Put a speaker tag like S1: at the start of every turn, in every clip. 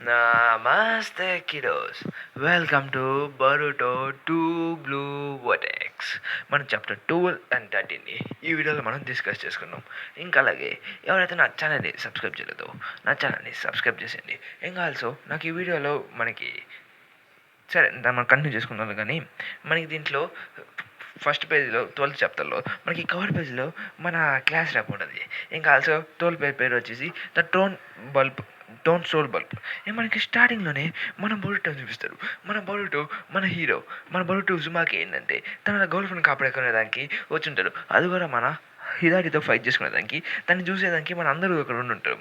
S1: నమస్తే kiddos, welcome to Boruto 2 blue vertex. మనం chapter 12 and 13ని ఈ వీడియోలో మనం డిస్కస్ చేసుకున్నాం. ఇంకా అలాగే ఎవరైతే నా ఛానల్ని సబ్స్క్రైబ్ చేయలేదో నా ఛానల్ని సబ్స్క్రైబ్ చేసేయండి. ఇంకా ఆల్సో నాకు ఈ వీడియోలో సరే మనం కంటిన్యూ చేసుకున్నాను. కానీ మనకి దీంట్లో ఫస్ట్ పేజ్లో 12th చాప్టర్లో మనకి కవర్ పేజ్లో మన క్లాస్ ర్యాప్ ఉంటుంది. ఇంకా ఆల్సో 12 పేరు వచ్చేసి ద డోంట్ సోల్ బల్బ్. మనకి స్టార్టింగ్లోనే మన బొరుటో చూపిస్తారు. మన హీరో మన బొరుటో జుమాకి ఏంటంటే తన గర్ల్ ఫ్రెండ్ కాపాడుకునేదానికి వచ్చి ఉంటాడు. అది కూడా మన హిదారితో ఫైట్ చేసుకునేదానికి, తను చూసేదానికి మన అందరూ అక్కడ ఉండి ఉంటారు.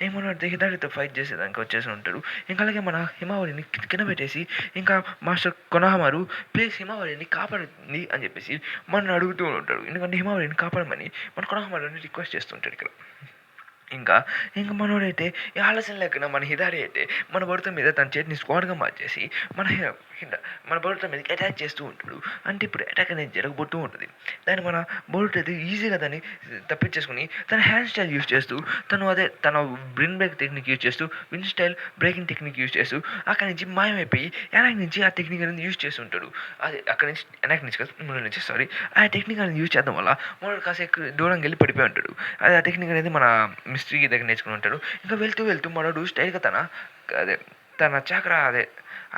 S1: ఏమన్నా హిదారితో ఫైట్ చేసేదానికి వచ్చేసి ఉంటాడు. ఇంకా అలాగే మన హిమావరిని కింద పెట్టేసి ఇంకా మాస్టర్ కొనహమారు ప్లీజ్ హిమావరిని కాపాడండి అని చెప్పేసి మనల్ని అడుగుతూ ఉంటాడు. ఎందుకంటే హిమావరిని కాపాడమని మన కొనహమారుని రిక్వెస్ట్ చేస్తుంటాడు ఇక్కడ. ఇంకా మనోడైతే ఆలోచన లేకుండా మన హిదారి అయితే మన బొరుటో మీద తన చేతిని స్క్వాడ్గా మార్చేసి మన బొరుటో మీదకి అటాక్ చేస్తూ ఉంటాడు. అంటే ఇప్పుడు అటాక్ అనేది జరగబోతూ ఉంటుంది. దాన్ని మన బొరుటో అయితే ఈజీగా దాన్ని తప్పించేసుకుని తన హ్యాండ్ స్టైల్ యూజ్ చేస్తూ తన బ్రిన్ బ్రేక్ టెక్నిక్ యూజ్ చేస్తూ win style breaking technique use చేస్తూ అక్కడి నుంచి మాయమైపోయి వెనక నుంచి ఆ టెక్నిక్ అనేది యూజ్ చేస్తుంటాడు. అది అక్కడి నుంచి వెనక నుంచి ముందు నుంచి ఆ టెక్నిక్ అనేది యూజ్ చేయడం వల్ల మనోడు కాసేపు దూరంగా వెళ్ళి పడిపోయి ఉంటాడు. ఆ టెక్నిక్ అనేది మన మిస్త్రీకి దగ్గర నేర్చుకుని ఉంటాడు. ఇంకా వెళ్తూ మనోడు స్టైల్గా తన చాక్రా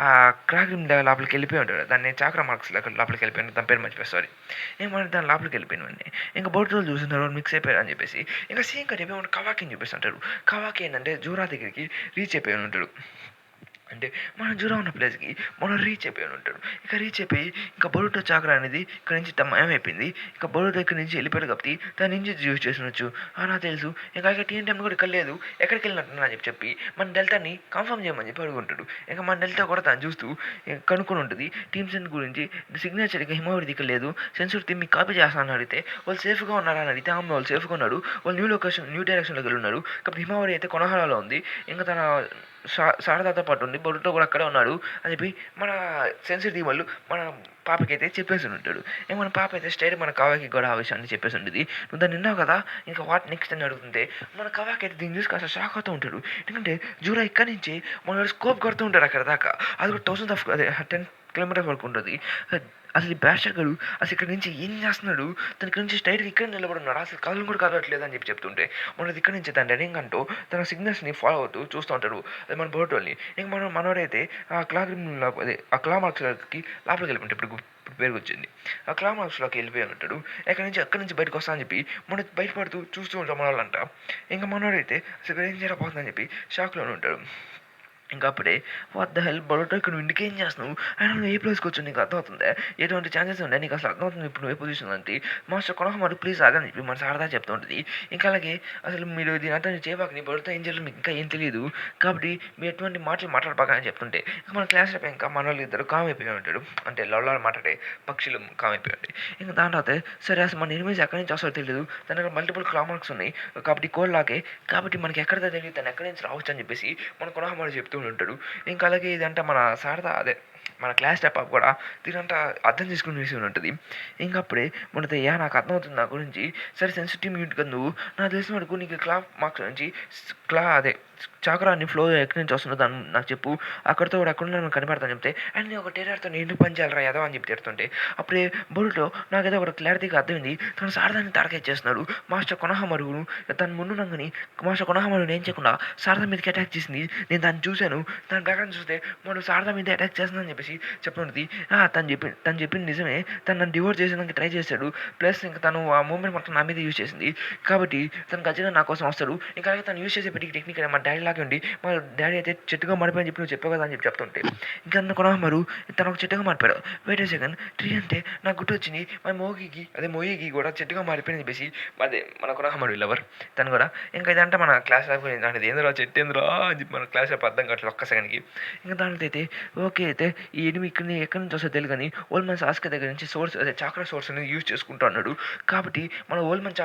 S1: ఆ క్రాక్రిమ్ లోపలికి వెళ్ళిపోయి ఉంటాడు. దాన్ని చాక్రా మార్క్స్ లోపలికి వెళ్ళిపోయాను, తన పేరు మర్చిపోయి ఏమంటే దాని లోపలికి వెళ్ళిపోయినవన్నీ ఇంకా బొరుటోలు చూస్తున్నారు మిక్స్ అయిపోయారు అని చెప్పేసి ఇంకా సీన్ కట్ అయిపోయి కవాకిని చూపిస్తుంటారు. కవాకి ఏంటంటే జూరా దగ్గరికి రీచ్ అయిపోయి ఉంటాడు. అంటే మన జూరా ఉన్న ప్లేస్కి మనం రీచ్ అయిపోయి ఉంటాడు. ఇక రీచ్ అయిపోయి ఇంకా బొరుటో చాక్రా అనేది ఇక్కడ నుంచి మాయమైపోయింది. ఇంకా బొరుటో ఇక్కడ నుంచి వెళ్ళిపోయాడు కాబట్టి దాని నుంచి యూజ్ చేసినచ్చు నాకు తెలుసు. ఇంకా TNTM కూడా ఇక్కడ లేదు, ఎక్కడికి వెళ్ళినట్టు అని చెప్పి మన డెల్టాని కన్ఫర్మ్ చేయమని చెప్పి అడుగుంటాడు. ఇంకా మన డెల్టా కూడా తను చూస్తూ కనుక్కొని ఉంటుంది టీమ్ సెన్ గురించి. సిగ్నేచర్ ఇక హిమావరి ఇక్కడ లేదు, సెన్సూర్ టీమ్ మీకు కాపీ చేస్తానని అడిగితే వాళ్ళు సేఫ్గా ఉన్నారా అని అడిగితే వాళ్ళు సేఫ్గా ఉన్నాడు, వాళ్ళు న్యూ డైరెక్షన్లోకి వెళ్ళి ఉన్నారు. కాబట్టి హిమావరి అయితే కొనహాలలో ఉంది. ఇంకా తన శారదాతో పాటు ఉంది, బొరుటో కూడా అక్కడే ఉన్నాడు అని చెప్పి మన సెన్సిటివ్ వాళ్ళు మన పాపకి అయితే చెప్పేసి ఉంటాడు. మన పాప అయితే స్టైల్ మన కవాకి కూడా ఆ విషయాన్ని చెప్పేసి ఉంటుంది. నువ్వు దాన్ని విన్నావు కదా, ఇంకా వాట్ నెక్స్ట్ అని అడుగుతుంటే మన కవాకి అయితే దీన్ని చూసి కాస్త షాక్ అవుతూ ఉంటాడు. ఎందుకంటే జూరా ఇక్కడి నుంచి మన స్కోప్ కొడుతూ ఉంటాడు అక్కడ దాకా. అది కూడా 10 కిలోమీటర్స్ వరకు ఉంటుంది. అసలు ఈ బ్యాస్టర్ గడు అసలు ఇక్కడ నుంచి ఏం చేస్తున్నాడు, తన ఇక్కడ నుంచి స్ట్రైట్గా ఇక్కడ నిలబడున్నాడు, అసలు కళ్ళు కూడా కదలట్లేదు అని చెప్తుంటే మనది ఇక్కడ నుంచి తన రన్నింగ్ అంటూ తన సిగ్నల్స్ని ఫాలో అవుతూ చూస్తూ ఉంటాడు. అది మన బొరుటోని. ఇంక మనోడైతే ఆ క్లా మార్క్స్కి లోపలికి వెళ్ళిపోతే ఇప్పుడు పేరుకి వచ్చింది. ఆ క్లా మార్క్స్లోకి వెళ్ళిపోయి ఉంటాడు. అక్కడి నుంచి బయటకు వస్తా అని చెప్పి మనం బయటపడుతూ చూస్తూ ఉంటాం మన వాళ్ళంట. ఇంకా మనోడైతే అసలు ఇక్కడ ఏం చేయకపోతుందని చెప్పి షాక్లోనే ఉంటాడు. ఇంకా అప్పుడే వాట్ ద హెల్ బొరుటో ఇక్కడ నువ్వు ఇంటికి ఏం చేస్తున్నావు, ఆయన నువ్వు ఏ ప్లేస్కి వచ్చి నీకు అర్థమవుతుందా, ఎటువంటి ఛాన్సెస్ ఉన్నాయి నీకు అసలు అర్థమవుతుంది ఇప్పుడు నువ్వు ఏ పొజిషన్ అంటే మాస్టర్ కొనహమారు ప్లీజ్ ఆగని చెప్పి మన శారదా చెప్తూ ఉంటుంది. ఇంకా అలాగే అసలు మీరు దీని అంతా చేయబాకని బొరుటో ఏం చేయాలో మీకు ఇంకా ఏం తెలియదు, కాబట్టి మీరు ఎటువంటి మాటలు మాట్లాడబాకని చెప్తుంటే ఇంకా మన క్లాస్ అయిపోయి ఇంకా మన వాళ్ళు ఇద్దరు కామ్ అయిపోయి ఉంటాడు. అంటే లవ్లాలు మాట్లాడే పక్షులు కామ్ అయిపోయి ఉంటాయి. ఇంకా దాని తర్వాత సరే అసలు మన ఎనిమిస్ ఎక్కడి నుంచి వస్తారో తెలియదు, తన దగ్గర మల్టిపుల్ క్లా మార్క్స్ ఉన్నాయి కాబట్టి కోడ్ లాగే, కాబట్టి మనకి ఎక్కడ తెలియదు తను ఎక్కడి నుంచి రావచ్చు అని చెప్పేసి మన కొనహమారు చెప్తూ ఉంటాడు. ఇంకా అలాగే ఇదంతా మన శారద మన క్లాస్ టాప్ కూడా దీనంతా అర్థం చేసుకుని వేసి ఉంటుంది. ఇంకా అప్పుడే మనతో నాకు అర్థమవుతుంది నా గురించి, సరే సెన్సిటివ్ యూనిట్ కదా నువ్వు, నాకు తెలిసిన వరకు నీకు క్లా మార్క్స్ నుంచి చాక్రాన్ని ఫ్లో ఎక్కడి నుంచి వస్తుందో దాన్ని నాకు చెప్పు, అక్కడితో కూడా అక్కడ నాకు కనిపెడతాను చెప్తే అండ్ నేను ఒక టెర్రర్తో నేను పని చేయాలరా యదవ అని చెప్పి తిడుతుంటే అప్పుడే బొరుటో నాకేదో ఒక క్లారిటీగా అర్థమైంది, తను శారదాన్ని టార్గెట్ చేస్తున్నాడు. మాస్టర్ కొనహమారును తను ముందునంగని మాస్టర్ కొనహమారుని ఏం చేయకుండా శారదా మీదకి అటాక్ చేసింది, నేను దాన్ని చూశాను, దాని ప్రకారం చూస్తే మనం శారదా మీద అటాక్ చేస్తుందని చెప్పేసి చెప్తుంది. తను చెప్పింది నిజమే, తను నన్ను డివోర్స్ చేసేదానికి ట్రై చేశాడు, ప్లస్ ఇంకా తను ఆ మూమెంట్ మొత్తం నా మీద యూజ్ చేసింది, కాబట్టి తను ఖచ్చితంగా నా కోసం వస్తాడు. ఇంకా అలాగే తను యూజ్ చేసే పెట్టి టెక్నిక్ మా డాడీ లాగే ఉండి మా డాడీ అయితే చెట్టుగా మారిపోయి చెప్పి నువ్వు చెప్పావు కదా అని చెప్తుంటే ఇంకా అన్న కొనహమారు తను ఒక చెట్టుగా మారిపోయాడు. వెయిట్ సెకండ్ ట్రీ అంటే నాకు గుర్తు వచ్చింది, మన మోయికి కూడా చెట్టుగా మారిపోయింది చెప్పేసి అదే మన కొనహమారు లవర్ తను కూడా. ఇంకా ఇదంటే మన క్లాస్ అంటే ఏంద్రా చెట్టు ఏంద్రా అని చెప్పి మన క్లాస్ అర్థం కావట్లేదు ఒక్క సెకండ్కి. ఇంకా దానితో అయితే ఓకే అయితే ఈ ఎనిమిది ఎక్కడి నుంచి వస్తే తెలియదు కానీ ఓల్డ్ మ్యాన్ ఆస్క దగ్గర నుంచి చాక్రా సోర్స్ అనేది యూజ్ చేసుకుంటూ అన్నాడు. కాబట్టి మన ఓల్డ్ మ్యాన్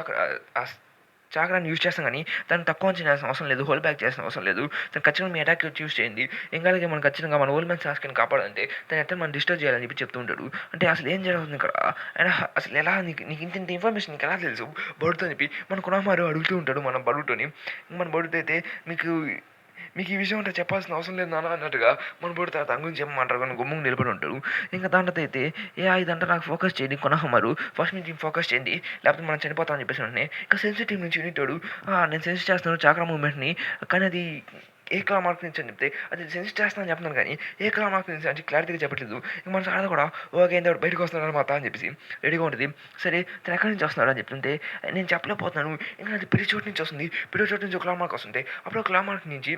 S1: చాక్రాన్ని యూజ్ చేస్తాం కానీ దాన్ని తక్కువ చేయాల్సిన అవసరం లేదు, హోల్ బ్యాక్ చేయాల్సిన అవసరం లేదు, తను ఖచ్చితంగా మీ అటాక్ యూజ్ చేయండి. ఇంకా అలాగే మనం ఖచ్చితంగా మన ఓల్డ్ మ్యాన్ సాస్కిని కాపాడాలంటే తను ఎక్కడ మనం డిస్టర్బ్ చేయాలని చెప్పి చెప్తూ ఉంటాడు. అంటే అసలు ఏం జరుగుతుంది ఇక్కడ, అండ్ అసలు ఎలా నీకు ఇంత ఇన్ఫర్మేషన్ నీకు ఎలా తెలుసు బొరుటో చెప్పి మన కొనహమారు అడుగుతూ ఉంటాడు మన బొరుటోని. మన బొరుటో అయితే మీకు మీకు ఈ విషయం అంటే చెప్పాల్సిన అవసరం లేదు నాన్న అన్నట్టుగా మన బోర్డు దాని గురించి చెప్పమంటారు కానీ గుమ్మంగా నిలబడి ఉంటాడు. ఇంకా దాంట్లో అయితే ఇదంతా నాకు ఫోకస్ చేయండి కొనహమ్మరు ఫస్ట్ నుంచి ఫోకస్ చేయండి లేకపోతే మనం చనిపోతామని చెప్పేసి వెంటనే ఇంకా సెన్సిటివ్ నుంచి వినిటాడు. నేను సెన్స్ చేస్తున్నాను చాక్రా మూమెంట్ని కానీ అది ఏ కళా మార్క్ నుంచి అని చెప్తే అది సెన్స్ చేస్తానని చెప్తున్నాను కానీ ఏ కళా మార్క్ నుంచి అంటే క్లారిటీగా చెప్పట్లేదు. ఇంక మన సార్ కూడా ఓకే ఏంటో బయటకు వస్తున్నాడు అనమాట అని చెప్పేసి రెడీగా ఉంటుంది. సరే తను ఎక్కడి నుంచి వస్తున్నాడు అని చెప్తుంటే నేను చెప్పలేకపోతున్నాను ఇంకా అది పిడి చోటు నుంచి వస్తుంది. పిడి చోటు నుంచి ఒక క్లా మార్క్ వస్తుంటే అప్పుడు క్లా మార్క్ నుంచి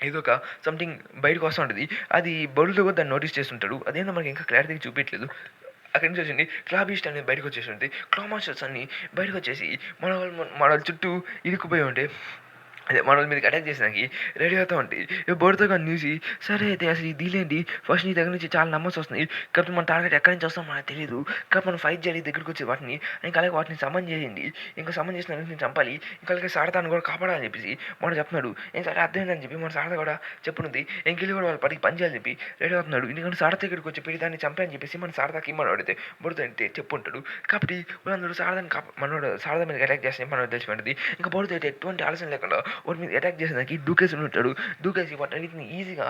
S1: ఏదో ఒక సంథింగ్ బయటకు వస్తూ ఉంటుంది. అది బరువుతో కూడా దాన్ని నోటీస్ చేస్తుంటాడు. అదేందో మనకి ఇంకా క్లారిటీగా చూపించలేదు. అక్కడి నుంచి వచ్చింది క్లా బీస్ట్ అనేది బయటకు వచ్చేసి ఉంటుంది. క్లా మాస్టర్స్ అన్ని బయటకు వచ్చేసి మన చుట్టూ ఇరుక్కుపోయి ఉంటే అదే మన మీదకి అటాక్ చేసేదానికి రెడీ అవుతూ ఉంటాయి. బోర్డుతో కానీ చూసి సరే అయితే అసలు ఇదేంటి ఫస్ట్ నీ దగ్గర నుంచి చాలా నమ్మల్సి వస్తుంది కాబట్టి మన టార్గెట్ ఎక్కడి నుంచి వస్తాం మనకు తెలియదు కాబట్టి మనం ఫైట్ చేయాలి దగ్గరికి వచ్చి వాటిని ఇంకా అలాగే వాటిని సమన్ చేయండి ఇంకా సమన్ చేసిన నేను చంపాలి ఇంకా అలాగే సారదాన్ని కూడా కాపాడాలని చెప్పేసి మనం చెప్తున్నాడు. ఏం సరే అర్థమైందని చెప్పి మన సారద కూడా చెప్పునుంది ఇంకెళ్ళి కూడా వాళ్ళ పడికి పని చేయాలని చెప్పి రెడీ అవుతున్నాడు. ఎందుకంటే సారద దగ్గరికి వచ్చి పెట్టి దాన్ని చంపాలని చెప్పేసి మన సారదాకి మనం అడిగితే బోర్డుతో అంటే చెప్పుంటాడు. కాబట్టి వాళ్ళందరూ సారదాన్ని మనోడు సారద మీద అటాక్ చేస్తే మనం తెలిసిపోయింది. ఇంకా బోర్డుతో అయితే ఎటువంటి ఆలోచన లేకుండా వాటి మీద అటాక్ చేసేదానికి దూకేసి ఉంటాడు. దూకేసి వాటన్నిటిని ఈజీగా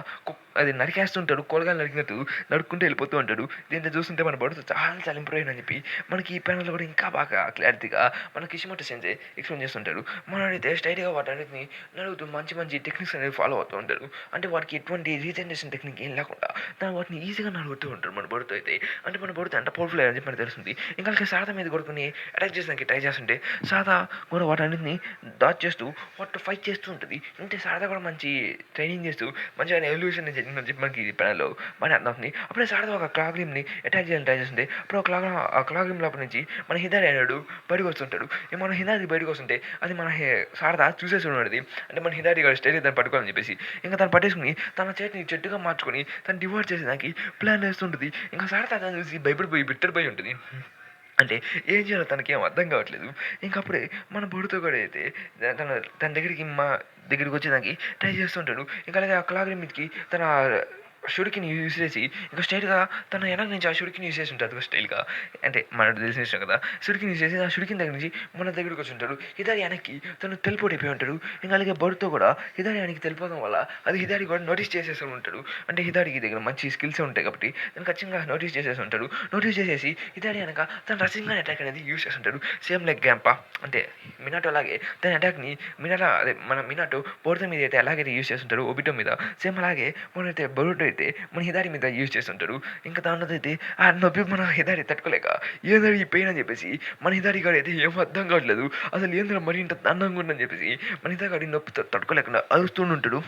S1: అది నరికేస్తుంటాడు. కూరగాయలు నరికినట్టు నడుక్కుంటూ వెళ్ళిపోతూ ఉంటాడు. దీంట్లో చూస్తుంటే మన బడుతూ చాలా ఇంప్రూవ్ అయిందని చెప్పి మనకి ఈ ప్యానల్లో కూడా ఇంకా బాగా క్లారిటీగా మన కిషిమోటో సెన్సే ఎక్స్ప్లెయిన్ చేస్తుంటాడు. మనైతే స్ట్రైట్గా వాటన్నిటిని నడుగుతూ మంచి మంచి టెక్నిక్స్ అనేవి ఫాలో అవుతూ ఉంటాడు. అంటే వాటికి ఎటువంటి రీజనరేషన్ టెక్నిక్ ఏం లేకుండా వాటిని ఈజీగా నడుగుతూ ఉంటాడు మన బడుతూ అయితే. అంటే మన బడుతూ ఎంత పవర్ఫుల్ అని చెప్పి మనకు తెలుస్తుంది. ఇంకా సాదా మీద కొడుకుని అటాక్ చేసేదానికి ట్రై చేస్తుంటే సాదా కూడా వాటన్నిటిని డాచ్ చేస్తూ వాటితో ఫైట్ చేస్తూ ఉంటుంది. అంటే సారదా కూడా మంచి ట్రైనింగ్ చేస్తూ మంచిగా ఎవల్యూషన్ జరిగిందని చెప్పి మనకి ఈ ప్యానల్లో బాగా అర్థమవుతుంది. అప్పుడే సారదా ఒక క్లాగ్రిమ్ని అటాక్ చేయాలని ట్రై చేస్తుంటే అప్పుడు ఆ క్లాగ్రిమ్ లోపల నుంచి మన హిదారి అన్నాడు బయటకు వస్తుంటాడు. మన హిదారి బయటకు వస్తుంటే అది మన సారదా చూసేసి ఉన్నది. అంటే మన హిదారి గారు స్టైల్ దాన్ని పట్టుకోవాలని చెప్పేసి ఇంకా తను పట్టేసుకుని తన చేతిని చెట్టుగా మార్చుకొని తను డివోర్స్ చేసేదానికి ప్లాన్ వేస్తుంటుంది. ఇంకా సారదా తను చూసి భయపడిపోయి బిట్టడిపోయి ఉంటుంది. అంటే ఏం చేయాలో తనకి ఏం అర్థం కావట్లేదు. ఇంకా అప్పుడే మన బొడుతో కూడా అయితే తన దగ్గరికి మా దగ్గరికి వచ్చేదానికి ట్రై చేస్తుంటాడు. ఇంకా అలాగే ఆ క్లాగ్రిమ్ మీదకి తన షురికిని యూజ్ చేసి ఇంకా స్టైల్గా తన వెనక నుంచి ఆ షురికిని యూజ్ చేసి ఉంటాడు స్టైల్గా. అంటే మనకు తెలిసిన విషయం కదా. షురికిని యూజ్ చేసి ఆ షురికిని దగ్గర నుంచి మన దగ్గరికి వచ్చి ఉంటాడు. హిదారి వెనక్కి తను తెలిపోయిపోయి ఉంటాడు. ఇంకా అలాగే బడుతో కూడా హిదారి వెనక్కి తెలిపోవడం వల్ల అది హిదారి కూడా నోటీస్ చేసేసి ఉంటాడు. అంటే హిదారికి దగ్గర మంచి స్కిల్స్ ఉంటాయి కాబట్టి తను ఖచ్చితంగా నోటీస్ చేసేసి ఉంటాడు. నోటీస్ చేసేసి హిదారి వెనక తన రసింగా అటాక్ అనేది యూజ్ చేసి ఉంటాడు. సేమ్ లైక్ గ్యాంపా అంటే మినాటో అలాగే తన అటాక్ని అదే మన మినాటో బోర్డు మీద అయితే అలాగే యూజ్ చేస్తుంటాడు ఒబిటో మీద. సేమ్ అలాగే మనైతే బరుటో అయితే మన హిదారి మీద యూజ్ చేస్తుంటాడు. ఇంకా దానిలో అయితే ఆ నొప్పి మన హిదారి తట్టుకోలేక ఏందో ఈ పెయిన్ అని చెప్పేసి మన హిదారి గారు అయితే ఏం అర్థం కావట్లేదు అసలు ఏందో మరి ఇంత అందంగా ఉందని చెప్పేసి మన హిదారి గారి నొప్పి తట్టుకోలేకుండా అరుస్తూ ఉంటాడు.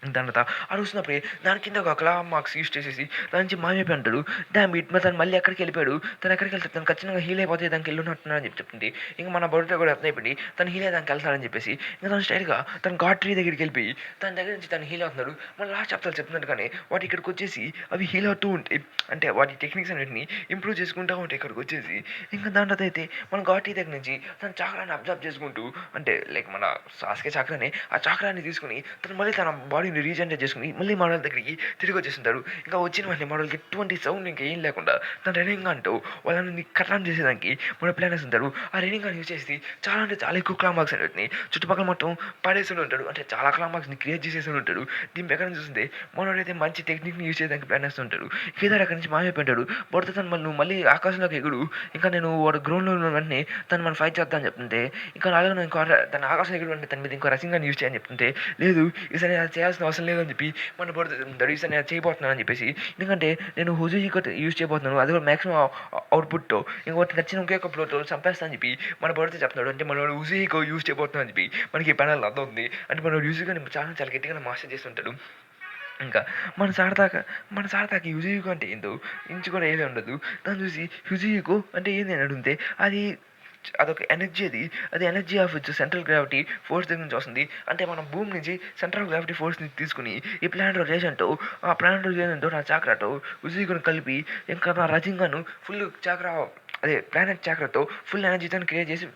S1: దాని తర్వాత అరుస్తున్నప్పుడే దాని కింద ఒక క్లా మార్క్స్ యూజ్ చేసేసి దాని నుంచి మాయమైపోయి అంటాడు. దాని బిట్ తను మళ్ళీ ఎక్కడికి వెళ్ళిపోయాడు. తను ఎక్కడికి వెళ్తాడు తను ఖచ్చితంగా హీల్ అయిపోతే దానికి వెళ్ళున్నట్టున్నా అని చెప్తుంది. ఇంకా మన బడుతో కూడా అర్థం అయిపోయింది తను హీల్ అయ్యి దానికి వెళ్తాడని చెప్పేసి ఇంకా తను స్టైల్గా తను గాడ్ ట్రీ దగ్గరికి వెళ్ళిపోయి తన దగ్గర నుంచి తను హీల్ అవుతున్నాడు. మన లాస్ట్ చాప్టర్ చెప్తున్నాడు కానీ వాటి ఇక్కడికి వచ్చేసి అవి హీల్ అవుతూ ఉంటాయి. అంటే వాటి టెక్నిక్స్ అన్నింటినీ ఇంప్రూవ్ చేసుకుంటూ ఉంటాయి ఇక్కడికి వచ్చేసి. ఇంకా దాంట్లో అయితే మన గాడ్ ట్రీ దగ్గర నుంచి తన చాక్రాన్ని అబ్జర్వ్ చేసుకుంటూ అంటే లైక్ మన సాస్కే చాక్రాన్ని ఆ చాక్రాన్ని తీసుకుని తను మళ్ళీ తన బాడీ రీజనరేట్ చేసుకుని మళ్ళీ మోడల్ దగ్గరికి తిరిగి వచ్చేస్తుంటాడు. ఇంకా వచ్చిన వాటిని మోడల్కి ఎటువంటి సౌండ్ ఇంకా ఏం లేకుండా తన రన్నింగ్ అంటూ వాళ్ళని కట్టాన్ చేసేదానికి మన ప్లాన్ వేస్తుంటాడు. ఆ రన్నింగ్ యూజ్ చేసి చాలా అంటే చాలా ఎక్కువ క్లామాక్స్ అనేటిని చుట్టుపక్కల మొత్తం పడేసి ఉంటాడు. అంటే చాలా క్లామాక్స్ని క్రియేట్ చేసేసి ఉంటాడు. దీని ప్రకారం చూస్తుంటే మనోడైతే మంచి టెక్నిక్ని యూజ్ చేయడానికి ప్లాన్ వేస్తుంటాడు. కేదార్ అక్కడి నుంచి మాయమైపోయింటాడు. పడితే తను నువ్వు మళ్ళీ ఆకాశంలోకి ఎగుడు ఇంకా నేను వాడు గ్రౌండ్లో ఉన్న వెంటనే తను మనం ఫైట్ చేద్దాం అని చెప్తుంటే ఇంకా అలాగే నేను ఇంకో తన ఆకాశం ఎగుడు అంటే తన మీద ఇంకో రసింగాన్ని యూజ్ చేయని చెప్తుంటే లేదు ఈసారి అది చేయాల్సిన అవసరం లేదని చెప్పి మన పడుతుంది ఈసారి నేను చేయబోతున్నాను అని చెప్పేసి ఎందుకంటే నేను హుజూజీ యూజ్ చేయబోతున్నాను అది కూడా మ్యాక్సిమం అవుట్పుట్తో ఇంకోటి నచ్చిన ఇంకొక ఫ్లోతో చంపేస్తా అని చెప్పి మన పడితే చెప్తున్నాడు. అంటే మనోడు హుజూజీకో యూజ్ చేయబోతున్నాను అని చెప్పి మనకి ఈ ప్యానల్ అర్థం ఉంది. అంటే మనోడు యూజ్గా చాలా చాలా గట్టిగా మాస్టర్ చేస్తుంటాడు. ఇంకా మన సారదాకి హుజూయికో అంటే ఏందో ఇంచు కూడా ఏమీ ఉండదు. దాన్ని చూసి హుజూయికో అంటే ఏంది అని అడిగితే అదొక ఎనర్జీ అది energy of central gravity force దగ్గర నుంచి వస్తుంది. అంటే మనం భూమి నుంచి సెంట్రల్ గ్రావిటీ ఫోర్స్ని తీసుకుని ఈ ప్లానెట్ రొటేషన్తో ఆ ప్లానెట్ రొటేషన్తో నా చాక్రాతో ఉజీగును కలిపి ఇంకా నా రజింగాను ఫుల్ చాక్రా అదే ప్లానెట్ చాక్రాతో ఫుల్ ఎనర్జీతో క్రియేట్ చేసి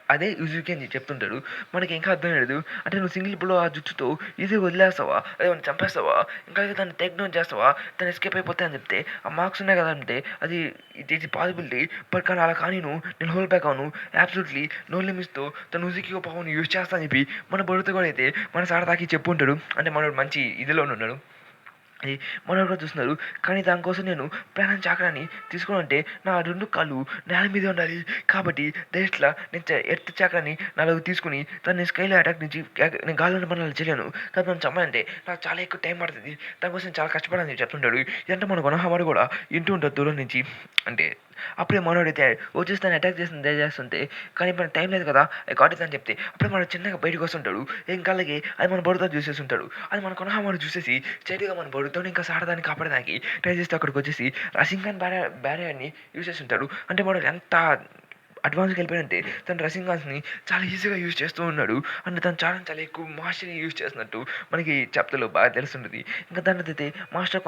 S1: అదే యూజుకి అని చెప్తుంటాడు. మనకి ఇంకా అర్థం కాలేదు. అంటే నువ్వు సింగిల్ బుల్లో ఆ జుట్టుతో ఈజీగా వదిలేస్తావా? అదే వాడిని చంపేస్తావా? ఇంకా దాన్ని టేక్ డౌన్ చేస్తావా? తను ఎస్కేప్ అయిపోతే అని చెప్తే ఆ మార్క్స్ ఉన్నాయి కదా అంటే అది ఇట్ ఈస్ పాసిబిలిటీ. బట్ కానీ అలా కానీ నేను హోల్ బ్యాక్ అవును. అబ్సల్యూట్లీ నో లిమిట్స్‌తో తను ఉజికి పవర్‌ని యూజ్ చేస్తా అని చెప్పి మన భరత్ కూడా అయితే మన సారథకి చెప్పుంటాడు. అంటే మనోడు మంచి ఇదిలోనే ఉన్నాడు. అది మనోడు కూడా చూస్తున్నారు. కానీ దానికోసం నేను ప్రాణం చాకరాని తీసుకోవాలంటే నా 2 కాళ్ళు నేల మీదే ఉండాలి. కాబట్టి డైరెక్ట్‌లా నేను ఎర్త్ చాకరాని నాలోకి తీసుకొని దాన్ని స్కైలో అటాక్ నుంచి నేను గాల్లోనే మనం చేయలేను. కానీ మనం చంపాలంటే నాకు చాలా ఎక్కువ టైం పడతది. దానికోసం చాలా కష్టపడాలని చెప్పి చెప్తుంటాడు. ఇదంతా మన కొనహామాడు కూడా వింటూ ఉంటాడు దూరం నుంచి. అంటే అప్పుడే మనోడైతే వచ్చేసి తను అటాక్ చేస్తుంటే కానీ మనకు టైం లేదు కదా! ఐ గాట్ ఇట్ అని చెప్తే అప్పుడే మనోడు చిన్నగా బయటకి వస్తుంటాడు. ఇంకా అలాగే అది మన బరుతో చూసేసుంటాడు. అది మన కొనహామాడు చూసేసి స్ట్రెయిట్‌గా మన బరుతోని ఇంకా సారథాన్ని కాపాడడానికి ట్రై చేస్తే అక్కడికొచ్చేసి రసింగాన్ బ్యారియర్‌ని యూజ్ చేసుంటాడు. అంటే మనోడు ఎంత అడ్వాన్స్‌గా వెళ్ళిపోయాడంటే తను రసింగాన్స్‌ని చాలా ఈజీగా యూజ్ చేస్తూ ఉన్నాడు. అంటే తను చాలా ఎక్కువ మాస్టర్‌ని యూజ్ చేస్తున్నట్టు మనకి చాప్టర్‌లో బాగా తెలుస్తుంటది. ఇంకా దాన్నయితే మాస్టర్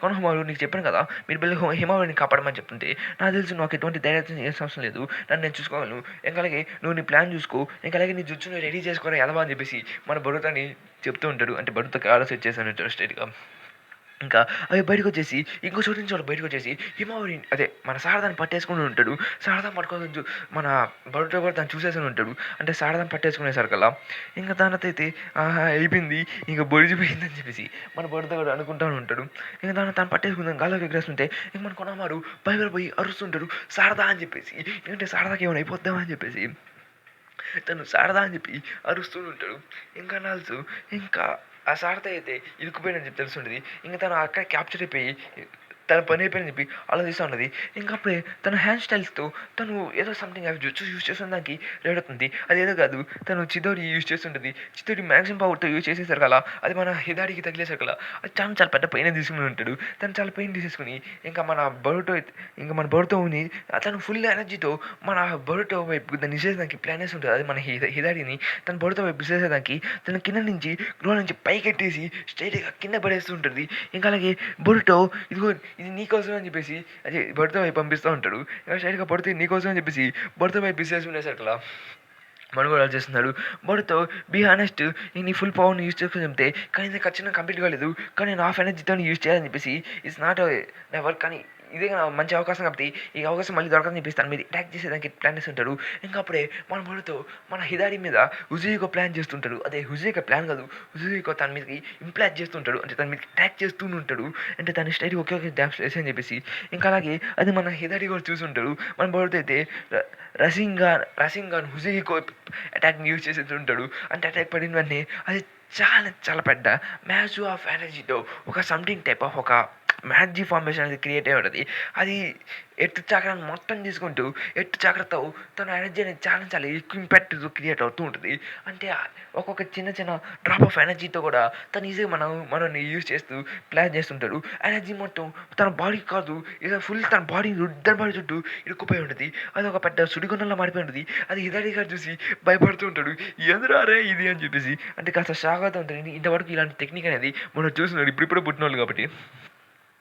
S1: కొనహమారు నీకు చెప్పాను కదా! మీరు వెళ్ళి హిమవారిని కాపాడమని చెప్తుంటే నాకు తెలుసు నాకు ఎటువంటి ధైర్యం చేయాల్సిన అవసరం లేదు. నన్ను నేను చూసుకోగలను. ఇంకా అలాగే నువ్వు నీ ప్లాన్ చూసుకో. ఇంకా అలాగే నీ జుట్సుని రెడీ చేసుకోరా ఎదవా అని చెప్పేసి మన బరుతోని చెప్తూ ఉంటాడు. అంటే బరుతోకి ఆర్డర్స్ ఇచ్చేసానంటాడు స్ట్రెయిట్‌గా. ఇంకా అవి బయటకొచ్చేసి ఇంకో చోటు నుంచి వాడు బయటకొచ్చేసి హిమవారి అదే మన శారదాని పట్టేసుకొని ఉంటాడు. శారదాని పట్టుకొని మన బరుటో కూడా దాన్ని చూసేసుకొని ఉంటాడు. అంటే శారదాని పట్టేసుకునేసరికల్లా ఇంక దానితో ఆహా! అయిపోయింది. ఇంక బొడిసిపోయిందని చెప్పేసి మన బరుతో కూడా అనుకుంటా ఉంటాడు. ఇంక తను పట్టేసుకుందాం గాల్లోకి ఎగరేస్తుంటే ఇంక మన కొనమారు భయపడిపోయి అరుస్తుంటాడు శారదా అని చెప్పేసి. ఎందుకంటే శారదాకి ఏమైనా అయిపోద్దామా అని చెప్పేసి. తను శారదా అని చెప్పి అరుస్తూ ఉంటాడు. ఇంకా నల్సు ఇంకా ఆ సారథి అయితే ఇరుక్కుపోయాడని చెప్పి తెలుసుంటది. ఇంక తను అక్కడే క్యాప్చర్ అయిపోయి తన పని అయిపోయిందని చెప్పి ఆలోచిస్తా ఉన్నది. ఇంక అప్పుడే తన హ్యాండ్ స్టైల్స్‌తో తను ఏదో సంథింగ్ అవి జుట్సు యూజ్ చేసిన దానికి రెడీ అవుతుంది. అదేదో కాదు తను చిదోరి యూజ్ చేస్తుంటది. చిదోరి మాక్సిమం పవర్‌తో యూజ్ చేసేసరికల్లా అది మన హిదారికి తగిలేసరికల్లా అది చాలా పెద్ద పెయినే తీసుకొని ఉంటాడు. తను చాలా పెయిన్ తీసేసుకొని ఇంకా మన బరుటోని తను ఫుల్ ఎనర్జీతో మన బరుటో వైపు దాన్ని విసిరేయడానికి ప్లాన్ వేసి ఉంటది. అది మన హిదారిని తన బరుటో వైపు విసిరేసేదానికి తను కింద నుంచి గ్రౌండ్ నుంచి పైకెట్టేసి స్ట్రెయిట్‌గా కింద పడేస్తూ ఉంటది. ఇంకా అలాగే బొరుటో ఇదిగో ఇది నీకోసమే అని చెప్పేసి అదే భర్త వైపు పంపిస్తూ ఉంటాడు. స్ట్రైట్‌గా పడితే నీకోసం అని చెప్పేసి భర్త వైపు విసిరేసుకునేసరికల్లా మనోడు అలా చేస్తున్నాడు. బట్‌తో బీ హానెస్ట్ నీ ఫుల్ పవర్‌ని యూజ్ చేసుకొని చెప్తే కానీ ఇది ఖచ్చితంగా కంప్లీట్ కాలేదు. కానీ నేను హాఫ్ ఎనర్జీతోని యూజ్ చేయాలని చెప్పేసి ఇట్స్ నాట్ నా వర్క్ కానీ ఇదే మంచి అవకాశం కాబట్టి ఈ అవకాశం మళ్ళీ దొరకదని చెప్పేసి తన మీద అటాక్ చేసేదానికి ప్లాన్ చేస్తుంటాడు. ఇంకా అప్పుడే మన బరుతో మన హిదారి మీద హుజుయికో ప్లాన్ చేస్తుంటాడు. అదే హుజుయికో ప్లాన్ కాదు. హుజుయికో తన మీదకి ఇంప్లాంట్ చేస్తుంటాడు. అంటే తన మీదకి అటాక్ చేస్తూనే ఉంటాడు. అంటే తన స్టైల్ ఒకే డాన్స్ వేసి అని చెప్పేసి ఇంకా అలాగే అది మన హిదారి కూడా చూసుంటాడు. మన బరుతో అయితే రసింగాన్ హుజుయికో అటాక్‌ని యూజ్ చేసేస్తుంటాడు. అంటే అటాక్ పడిన వెంటనే అది చాలా పెద్ద మ్యాసివ్ ఆఫ్ ఎనర్జీతో ఒక సంథింగ్ టైప్ ఆఫ్ ఒక మ్యాజీ ఫార్మేషన్ అనేది క్రియేట్ అయ్యి ఉంటది. అది ఎర్త్ చక్రాన్ని మొత్తం తీసుకుంటూ ఎర్త్ చక్రతో తన ఎనర్జీ అనేది చాలా ఎక్కువ ఇంపాక్ట్‌తో క్రియేట్ అవుతూ ఉంటది. అంటే ఒక్కొక్క చిన్న డ్రాప్ ఆఫ్ ఎనర్జీతో కూడా తను ఈజీగా మనల్ని యూజ్ చేస్తూ ప్లాన్ చేస్తుంటాడు. ఎనర్జీ మొత్తం తన బాడీకి కాదు ఏదో ఫుల్ తన ఇద్దరి బాడీ చుట్టూ ఇరుక్కుపోయి ఉంటది. అది ఒక పెద్ద సుడిగుండంలా మారిపోయి ఉంటది. అది హిదారి గారు చూసి భయపడుతూ ఉంటాడు. "ఏందిరా అరేయ్ ఇది" అని చెప్పేసి. అంటే కాస్త షాక్ అవుతూ ఉంటాడు. ఇంతవరకు ఇలాంటి టెక్నిక్ అనేది మనం చూస్తున్నాడు. ఇప్పుడిప్పుడే పుట్టినోళ్ళు కాబట్టి.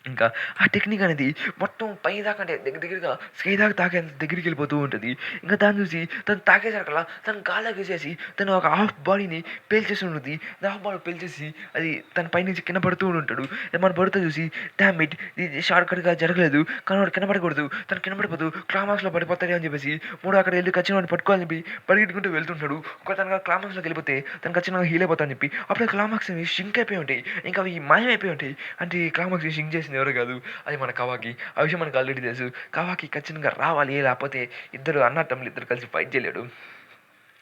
S1: ఇంకా ఆ టెక్నిక్ అనేది మొత్తం పైదాకా అంటే దగ్గరగా స్కై దాకా తాకేంత దగ్గరికెళ్ళిపోతూ ఉంటది. ఇంకా దాన్ని చూసి తను తాకేసరికల్లా తను గాల్లోకి విసిరేసి తను ఒక హాఫ్ బాడీని పేల్చేసి ఉంటది. హాఫ్ బాడీ పేల్చేసి అది తన పైనుంచి కింద పడుతూ ఉంటాడు. మన పడుతా చూసి డామ్ ఇట్ ఇది షార్ట్‌కట్‌గా జరగలేదు. కానీ వాడు కింద పడకూడదు. తను కింద పడిపోదు క్లైమాక్స్‌లో పడిపోతాడు అని చెప్పేసి వాడు అక్కడ ఎళ్లి ఖచ్చితంగా వాడిని పట్టుకోవాలని చెప్పి పరిగెట్టుకుంటూ వెళ్తుంటాడు. ఒకవేళ తను క్లైమాక్స్‌లోకి వెళ్ళిపోతే తను ఖచ్చితంగా హీల్ అయిపోతా అని చెప్పి అప్పుడే క్లైమాక్స్ అనేవి షింక్ అయిపోయి ఉంటాయి. ఇంకా అవి మాయమైపోయి ఉంటాయి. అంటే ఈ క్లైమాక్స్‌ని షింక్ చేసింది ఎవరో కాదు. అది మన కవాకి. ఆ విషయం మనకు ఆల్రెడీ తెలుసు. కవాకి ఖచ్చితంగా రావాలి. లేకపోతే ఇద్దరు అన్నాతమ్ములు ఇద్దరు కలిసి ఫైట్ చేయలేడు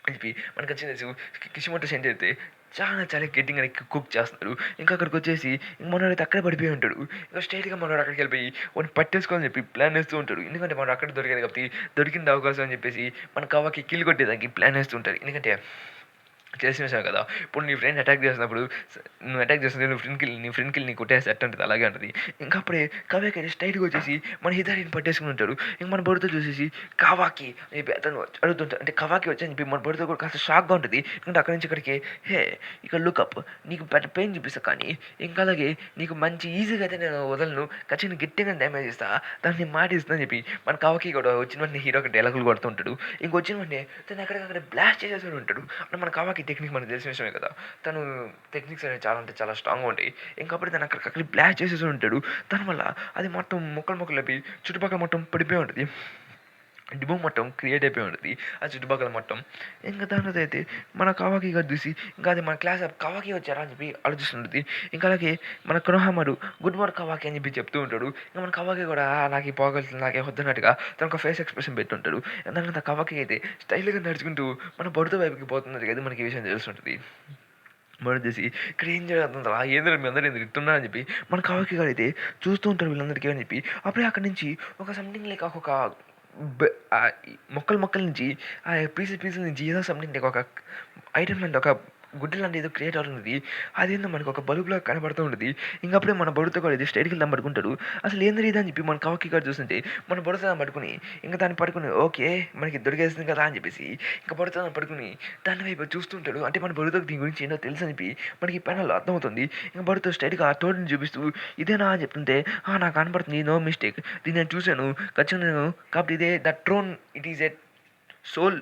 S1: అని చెప్పి మనకు ఖచ్చితంగా తెలుసు. కిషిమోటో షింజో అయితే చాలా గట్టిగానే కుక్ చేస్తున్నాడు. ఇంకా అక్కడికొచ్చేసి మనోడైతే అక్కడే పడిపోయి ఉంటాడు. ఇంకా స్ట్రెయిట్‌గా మనోడు అక్కడికెళ్ళిపోయి వాడిని పట్టేసుకోవాలని చెప్పి ప్లాన్ వేస్తూ ఉంటాడు. ఎందుకంటే మనోడు అక్కడే దొరికాడు కాబట్టి దొరికింది అవకాశం అని చెప్పేసి మన కవాకి కిల్ కొట్టేదానికి ప్లాన్ వేస్తూ ఉంటారు. ఎందుకంటే తెలిసిన విషయమే కదా! ఇప్పుడు నీ ఫ్రెండ్ అటాక్ చేసినప్పుడు నువ్వు అటాక్ చేస్తుంటే నీ ఫ్రెండ్‌కి నీ కొట్టేస్తే ఎట్టుంటది అలాగే ఉంటది. ఇంక అప్పుడే కవాకి స్ట్రెయిట్‌గా వచ్చేసి మన హిదారిని పట్టేసుకొని ఉంటాడు. ఇంక మన బరుతో చూసేసి కవాకి అని చెప్పి అతను అడుగుతుంటాడు. అంటే కవాకి వచ్చని చెప్పి మన బరుతో కూడా కాస్త షాక్‌గా ఉంటది. ఎందుకంటే అక్కడి నుంచి ఇక్కడికి హే! ఇక్కడ లుక్ అప్ నీకు పెద్ద పెయిన్ చూపిస్తా కానీ ఇంకా అలాగే నీకు మంచి ఈజీగా అయితే నేను వదలను. ఖచ్చితంగా గట్టిగా డ్యామేజ్ ఇస్తా. దానికి మాట ఇస్తా అని చెప్పి మన కవాకి కూడా వచ్చిన వెంటనే హీరోకి డైలాగులు కొడుతూ ఉంటాడు. ఇంకొచ్చిన వెంటనే తను ఎక్కడికక్కడ బ్లాస్ట్ చేసేసి ఉంటాడు. అంటే మన కవాకి టెక్నిక్ మనకు తెలిసిన విషయమే కదా! తను టెక్నిక్స్ అనేవి చాలా అంటే చాలా స్ట్రాంగ్‌గా ఉంటాయి. ఇంకప్పుడు తను అక్కడికక్కడ బ్లాస్ట్ చేసేసి ఉంటాడు. దానివల్ల అది మొత్తం ముక్కలు ముక్కలైపోయి చుట్టుపక్కల మొత్తం పడిపోయి ఉంటది. డిమో మొత్తం క్రియేట్ అయిపోయి ఉంటది. ఆ చుట్టుపక్కల మొత్తం. ఇంక దాని తర్వాత అయితే మన కవాకి గాడు చూసి ఇంకా అది మన క్లాస్ కవాకి వచ్చారా అని చెప్పి ఆలోచిస్తుంటది. ఇంకా అలాగే మన కొనోహమారు గుడ్ మార్నింగ్ కవాకి అని చెప్పి చెప్తూ ఉంటాడు. ఇంక మన కవాకి కూడా నాకు ఈ పోగలుగుతుంది నాకేం వద్దన్నట్టుగా తను ఒక ఫేస్ ఎక్స్‌ప్రెషన్ పెట్టుంటాడు. దాని తర్వాత కవాకి అయితే స్టైల్‌గా నడుచుకుంటూ మన బొడత వైపుకి పోతున్నట్టుగా అయితే మనకి ఈ విషయం తెలుస్తుంటది. మరొచ్చేసి ఇక్కడ ఏం జరుగుతుందిరా ఏందిరా మీ అందరూ ఎందుకు ఇట్టున్నారు అని చెప్పి మన కావకి గాడైతే చూస్తూ ఉంటారు వీళ్ళందరికీ అని చెప్పి అప్పుడే అక్కడి నుంచి ఒక సంథింగ్ లైక్ ఒక మొక్కల మొక్కల నుంచి ఆ పీసుల నుంచి ఏదో సంథింగ్ లైక్ ఒక ఐటమ్ లాంటి ఒక గుడ్డ లాంటి ఏదో క్రియేట్ అవుతున్నది. అదేందో మనకు ఒక బల్బులా కనబడుతూ ఉంటది. ఇంక అప్పుడే మన బొడుతో కూడా ఇది స్ట్రెయిట్‌గా దాన్ని పట్టుకుంటాడు. అసలు ఏందిరా ఇది అని చెప్పి మన కవకి గాడు చూస్తుంటే మన బొడుతో దాన్ని పట్టుకొని ఇంక దాన్ని పట్టుకొని ఓకే మనకి దొరికేస్తుంది కదా అని చెప్పేసి ఇంక బొడుతో దాన్ని పట్టుకొని దాని వైపు చూస్తుంటాడు. అంటే మన బొడుతోకి దీని గురించి ఏంటో తెలుసు అని చెప్పి మనకి ఈ ప్యానెల్‌లో అర్థమవుతుంది. ఇంక బొడుతో స్ట్రెయిట్‌గా ఆ తోడుని చూపిస్తూ ఇదేనా అని చెప్తుంటే నాకు కనపడుతుంది నో మిస్టేక్ దీన్ని నేను చూసాను ఖచ్చితంగా నేను కాబట్టి ఇదే the tron it is a soul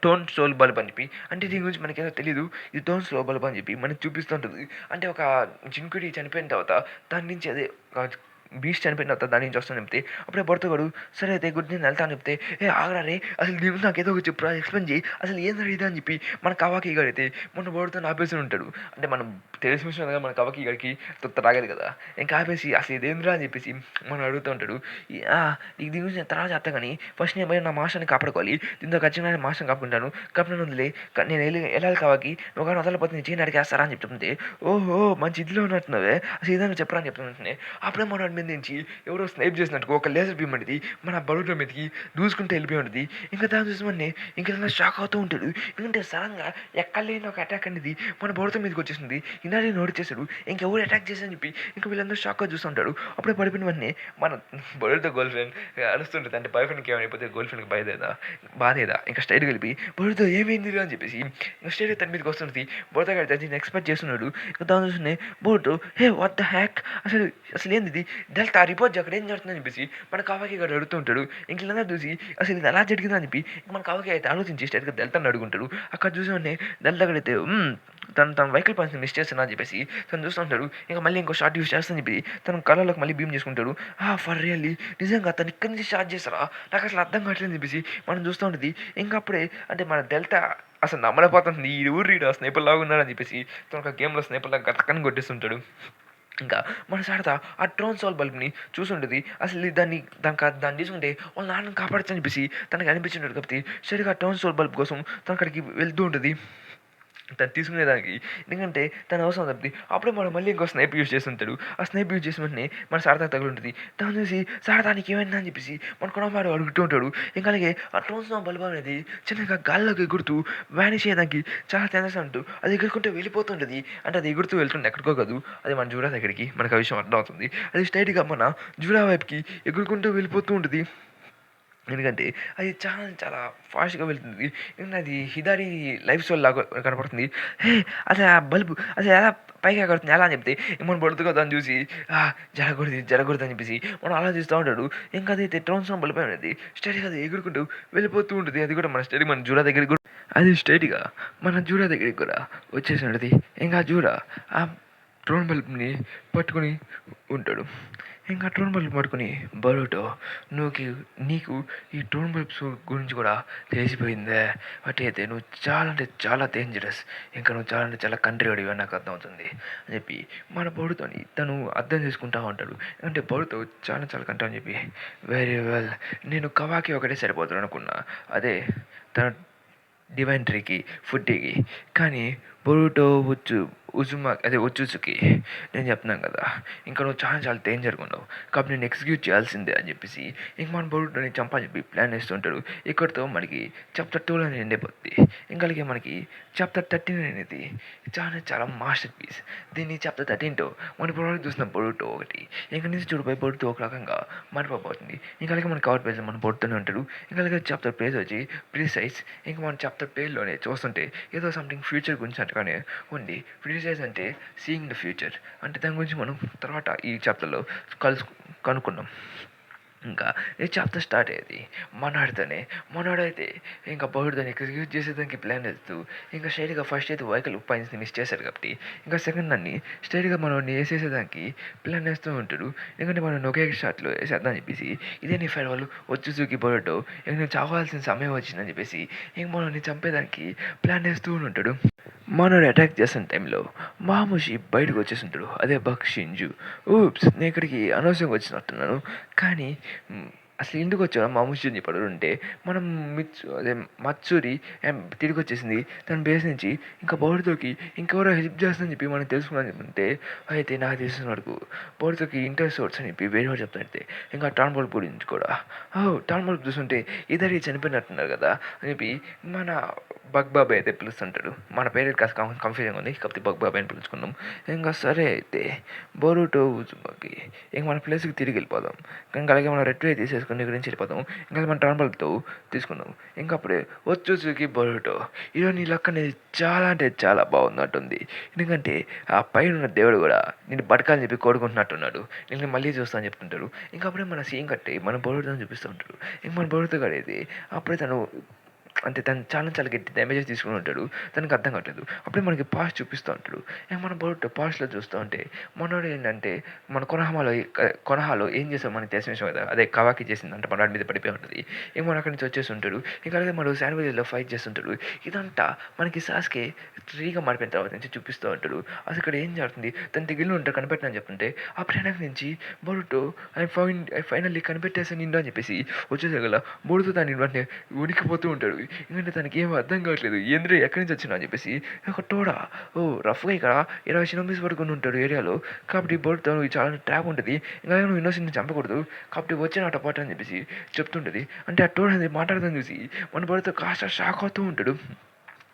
S1: tone soul bulb అని చెప్పి అంటే దీని గురించి మనకేదో తెలీదు. ఇది టోన్ స్లో బల్బ్ అని చెప్పి మనకి చూపిస్తుంటది. అంటే ఒక జింకుడి చనిపోయిన తర్వాత దాని నుంచి అదే బీస్ట్ చనిపోయిన తర్వాత దాని నుంచి వస్తాను చెప్తే అప్పుడే భర్తగాడు సరే అయితే గుడ్ నేను వెళ్తాను చెప్తే ఆగరా రే అసలు దీని నాకేదో ఒకటి చెప్పురా ఎక్స్ప్లెయిన్ చేయి అసలు ఏం జరిగింది అని చెప్పి మన కవాకి గాడైతే మన బోర్డుతో ఆపేసి ఉంటాడు. అంటే మనం తెలిసిన విషయం కదా మన కవాకి గాడికి తొత్త రాగదు కదా ఇంకా ఆపేసి అసలు ఇదేంద్రా అని చెప్పేసి మనం అడుగుతూ ఉంటాడు. నీకు దీని గురించి నేను తర్వాత చెప్తా కానీ ఫస్ట్ నేను పోయి నా మాస్టర్ని కాపాడుకోవాలి దీంతో ఖచ్చితంగా మాస్టర్ని కాపాడుకుంటాను కాబట్టి వదిలే నేను వెళ్ళాలి కావాకి నువ్వు కానీ వదలపోతే నేను చేయని అడిగేస్తారా అని చెప్తుంటే ఓహో మంచి ఇదిలో ఉన్నట్టున్నావే అసలు ఏదైనా చెప్పరా అని చెప్తుంటే అప్పుడే మన మీద నుంచి ఎవరో స్నైప్ చేసినట్టు ఒక లేజర్ బీమ్ అనేది మన బరువుల మీదకి దూసుకుంటూ వెళ్ళిపోయి ఉంటుంది. ఇంకా దాని చూసి ఇంకేదైనా షాక్ అవుతూ ఉంటాడు. ఎందుకంటే సడన్గా ఎక్కడ లేని ఒక అటాక్ అనేది మన బరువుతో మీదకి వచ్చేసింది. ఇందాక నోటిచేశాడు ఇంకెవరు అటాక్ చేశారని చెప్పి ఇంకా వీళ్ళందరూ షాక్గా చూస్తుంటాడు. అప్పుడే పడిపోయిన వెంటనే మన బరువుతో గర్ల్ ఫ్రెండ్ అరుస్తుంటుంది. అంటే బాయ్ ఫ్రెండ్కి ఏమైపోతే గర్ల్ ఫ్రెండ్కి బాధేదా ఇంకా స్ట్రైట్గా వెళ్ళి బరువుతో ఏమైంది అని చెప్పేసి ఇంకా స్ట్రైట్గా తన మీదకి వస్తుంది. బరువుతో గారి దీన్ని ఎక్స్పెక్ట్ చేస్తున్నాడు. ఇంకా దాని చూసి boat hey what the hack అసలు ఏంది ఇది డెల్టా రిపోర్ట్ అక్కడ ఏం జరుగుతుందని చెప్పేసి మన కావాకి గారు అడుగుతూ ఉంటాడు. ఇంక ఇలా చూసి అసలు ఇది ఎలా జరిగిందని చెప్పి మన కావాకి అయితే ఆలోచించి స్టేట్గా డెల్టాని అడుగుంటాడు. అక్కడ చూసి డెల్టా అక్కడైతే తన వెహికల్ పని మిస్ చేస్తున్నా అని చెప్పేసి తను చూస్తూ ఉంటాడు. ఇంకా మళ్ళీ ఇంకో షార్ట్ యూస్ చేస్తానని చెప్పి తన కళ్ళలోకి మళ్ళీ బీమ్ చేసుకుంటాడు. ఫర్ రియల్లీ నిజంగా తను ఇక్కడి నుంచి స్టార్ట్ చేస్తారా నాకు అసలు అర్థం కావట్లేదు అని చెప్పేసి మనం చూస్తూ ఉంటుంది. ఇంకా అప్పుడే అంటే మన డెల్టా అసలు నమ్మలేకపోతుంది ఈ ఊరు స్నేపర్ లాగా ఉన్నాడని చెప్పేసి తను ఒక గేమ్లో స్నేపర్ లాగా గతకని కొట్టేస్తుంటాడు. ఇంకా మన శారద ఆ ట్రోన్ సోల్ బల్బ్ని చూసుంటుంది. అసలు దాన్ని తీసుకుంటే వాళ్ళ నాన్నని కాపాడచ్చని చెప్పేసి తనకి అనిపించుంటుంది కాబట్టి సరిగా ట్రోన్ సోల్ బల్బ్ కోసం తను అక్కడికి వెళ్తూ ఉంటుంది. తను తీసుకునేదానికి ఎందుకంటే తన అవసరం తప్పితే అప్పుడే మనం మళ్ళీ ఇంకో స్నైప్ యూజ్ చేస్తుంటాడు. ఆ స్నైప్ యూజ్ చేసిన వెంటనే మన శారదా తగులు ఉంటుంది. దాన్ని చూసి శారదానికి ఏమైందా అని చెప్పేసి మన కుటుంబాడు అడుగుతూ ఉంటాడు. ఇంకా అలాగే ఆ ట్రోన్స్ బల్బ్ అనేది చిన్నగా గాల్లోకి ఎగురుతూ వ్యానిష్ అయ్యేదానికి చాలా ఛాన్సెస్ అంటూ అది ఎగురుకుంటూ వెళ్ళిపోతుంటుంది. అంటే అది ఎగురుతూ వెళ్తుంది ఎక్కడికో కాదు అది మన జూడా దగ్గరికి మనకు ఆ విషయం అర్థం అవుతుంది. అది స్ట్రైట్గా మన జూడా వైపుకి ఎగురుకుంటూ వెళ్ళిపోతూ ఉంటుంది. ఎందుకంటే అది చాలా చాలా ఫాస్ట్‌గా వెళ్తుంది. అది హిదారి లైఫ్ స్టైల్ లాగా కనపడుతుంది. అసలు ఆ బల్బు అసలు ఎలా పైకి ఎగరుతుంది ఎలా అని చెప్తే మన బడుతుగా దాన్ని చూసి జరగకూడదు అని చెప్పేసి మనం ఆలోచిస్తూ ఉంటాడు. ఇంకా అదైతే ట్రోన్స్ బల్బ్ అనేది స్ట్రెయిట్‌గా అది ఎగురుకుంటూ వెళ్ళిపోతూ ఉంటుంది. అది కూడా మన జూడా దగ్గరికి కూడా అది స్ట్రెయిట్‌గా మన జూడా దగ్గరికి కూడా వచ్చేసి ఉంటది. ఇంకా జూడా ఆ ట్రోన్ బల్బ్‌ని పట్టుకొని ఉంటాడు. ఇంకా ట్రోన్ బల్బ్ పట్టుకొని బరుటో నీకు ఈ ట్రోన్ బల్బ్స్ గురించి కూడా తెలిసిపోయిందే అట్టయితే నువ్వు చాలా అంటే చాలా డేంజరస్ ఇంకా నువ్వు చాలా అంటే చాలా కంట్రీ వాడివి నాకు అర్థమవుతుంది అని చెప్పి మన బరుతోని తను అర్థం చేసుకుంటా ఉంటాడు. అంటే బరుతో చాలా చాలా కంటా అని చెప్పి వెరీ వెల్ నేను కవాకి ఒకటే సరిపోతాను అనుకున్నా అదే తన డివైన్ ట్రీకి ఫుడ్కి కానీ బొరుటో ఉజుచుకి నేను చెప్తున్నాను కదా, ఇంకా నువ్వు చాలా చాలా డేంజర్గా ఉన్నావు కాబట్టి నేను ఎగ్జిక్యూట్ చేయాల్సిందే అని చెప్పేసి ఇంక మన బొరుటోని చంపాలని చెప్పి ప్లాన్ వేస్తుంటాడు. ఇక్కడితో మనకి చాప్టర్ 2 అనేది ఎండ్ అయిపోద్ది. ఇంకా అలాగే మనకి చాప్టర్ 13 అనేది చాలా చాలా మాస్టర్ పీస్. దీన్ని చాప్టర్ 13తో మన ఇప్పుడు చూసిన బొరుటో ఒకటి ఇంకా నుంచి చూడిపోయి బొరుటో ఒక రకంగా మారిపోతుంది. ఇంకా అలాగే మన కవర్ పేజ్ మన బొరుటోనే ఉంటాడు. ఇంకా అలాగే చాప్టర్ పేజ్ వచ్చి ప్రిసైజ్. ఇంకా మన చాప్టర్ పేజ్లోనే చూస్తుంటే ఏదో సంథింగ్ ఫ్యూచర్ గురించి అంటగానే ఉంది. ప్రిసైజ్ అంటే సీయింగ్ ద ఫ్యూచర్ అంటే దాని గురించి మనం తర్వాత ఈ చాప్టర్లో కనుక్కున్నాం. ఇంకా ఈ చాప్టర్ స్టార్ట్ అయ్యేది మనోడైతే ఇంకా బౌర్డ్ని ఎగ్జిక్యూట్ చేసేదానికి ప్లాన్ వేస్తూ ఇంకా స్ట్రైట్గా ఫస్ట్ అయితే వెహికల్ పాయింట్స్ని మిస్ చేశారు కాబట్టి ఇంకా సెకండ్ దాన్ని స్ట్రైట్గా మనోడిని వేసేసేదానికి ప్లాన్ వేస్తూ ఉంటాడు. ఎందుకంటే మనం ఒకే షాట్లో వేసేద్దాం అని చెప్పేసి ఇదే నీ ఫైర్ వాళ్ళు వచ్చి బోర్డు ఇంక నేను చావాల్సిన సమయం వచ్చిందని చెప్పేసి ఇంక మనల్ని చంపేదానికి ప్లాన్ వేస్తూ ఉంటాడు. మనోడు అటాక్ చేస్తున్న టైంలో మాముషి బయటకు వచ్చేస్తుంటాడు. అదే బక్షింజు. ఊప్స్ నేను ఇక్కడికి అనవసరంగా వచ్చినట్టున్నాను కానీ అసలు ఎందుకు వచ్చాను మాముషి అని చెప్పాడు ఉంటే మనం మత్సూరి తిరిగి వచ్చేసింది తన బేస్ నుంచి ఇంకా బౌర్డ్తోకి ఇంకెవరో హెల్ప్ చేస్తుందని చెప్పి మనం తెలుసుకున్నాను చెప్తుంటే అయితే నాకు తెలిసిన వరకు బౌర్డ్తోకి ఇంటర్ సోర్స్ అని చెప్పి వేరే వాడు చెప్తుంటే ఇంకా టాన్ బల్బ్ గురించి కూడా టాన్ బల్బ్ చూస్తుంటే ఇద్దరు చనిపోయినట్టున్నారు కదా అని చెప్పి మన బగ్ బాబాయ్ అయితే పిలుస్తుంటాడు. మన పేరు కాస్త కన్ఫ్యూజన్గా ఉంది కాబట్టి బగ్ బాబాయ్ అని పిలుచుకున్నాం. ఇంకా సరే అయితే బొరుటో ఉజుమాకి ఇంక మన ప్లేస్కి తిరిగి వెళ్ళిపోదాం. ఇంకా అలాగే మనం రెడ్ వే తీసేసుకుని గురించి వెళ్ళిపోదాం. ఇంకా మన టర్నబల్తో తీసుకుందాం. ఇంకా అప్పుడే వచ్చేసరికి బొరుటో ఈరోజు నీ లక్ అనేది చాలా అంటే చాలా బాగున్నట్టుంది. ఎందుకంటే ఆ పైన ఉన్న దేవుడు కూడా నేను బతకాలని చెప్పి కోరుకుంటున్నట్టున్నాడు. నేను మళ్ళీ చూస్తా అని చెప్తుంటాడు. ఇంకా అప్పుడే మన సీన్ కట్టి మన బొరుటోని చూపిస్తూ ఉంటాడు. ఇంక మన బొరుటో గడేది అప్పుడే తను అంటే తను చాలా చాలా గట్టి డ్యామేజెస్ తీసుకుని ఉంటాడు. తనకు అర్థం కావట్లేదు. అప్పుడే మనకి పాస్ట్ చూపిస్తూ ఉంటాడు. ఇంక మన బొరుటో పాస్ట్లో చూస్తూ ఉంటే మనోడు ఏంటంటే మన కొనహాలో ఏం చేస్తాం మనకి తెలిసిన విషయం కదా, అదే కవాకి చేసిందంటే మన మీద పడిపోయి ఉంటుంది. ఇంక మన అక్కడి నుంచి వచ్చేసి ఉంటాడు. ఇంకా అలాగే మనం శాండ్విచ్లో ఫైట్ చేస్తుంటాడు. ఇదంతా మనకి సాస్కే ఫ్రీగా మారిపోయిన తర్వాత నుంచి చూపిస్తూ ఉంటాడు. అసలు ఇక్కడ ఏం జరుగుతుంది తన దిగులు ఉంటే కనిపెట్టనని చెప్తుంటే అప్పుడు వెనక నుంచి బొరుటో ఐ ఫైనల్లీ కనిపెట్టేసి నిండు అని చెప్పేసి వచ్చేసగల బొరుటో దాని వెంటనే ఉనికిపోతూ ఉంటాడు. ఎందుకంటే తనకి ఏమో అర్థం కావట్లేదు ఏంద్రే ఎక్కడి నుంచి వచ్చినా అని చెప్పేసి ఒక టోడా రఫ్గా ఇక్కడ 20 కిలోమీటర్స్ పడుకుని ఉంటాడు ఏరియాలో. కాబట్టి బోర్డుతో చాలా ట్రాప్ ఉంటుంది. ఇంకా నువ్వు ఇన్నోసెంట్ని చంపకూడదు కాబట్టి వచ్చి నాట పాట అని చెప్పేసి చెప్తుంటుంది. అంటే ఆ టోడా అనేది మాట్లాడదాం చూసి మన బోర్డుతో కాస్త షాక్ అవుతూ ఉంటాడు.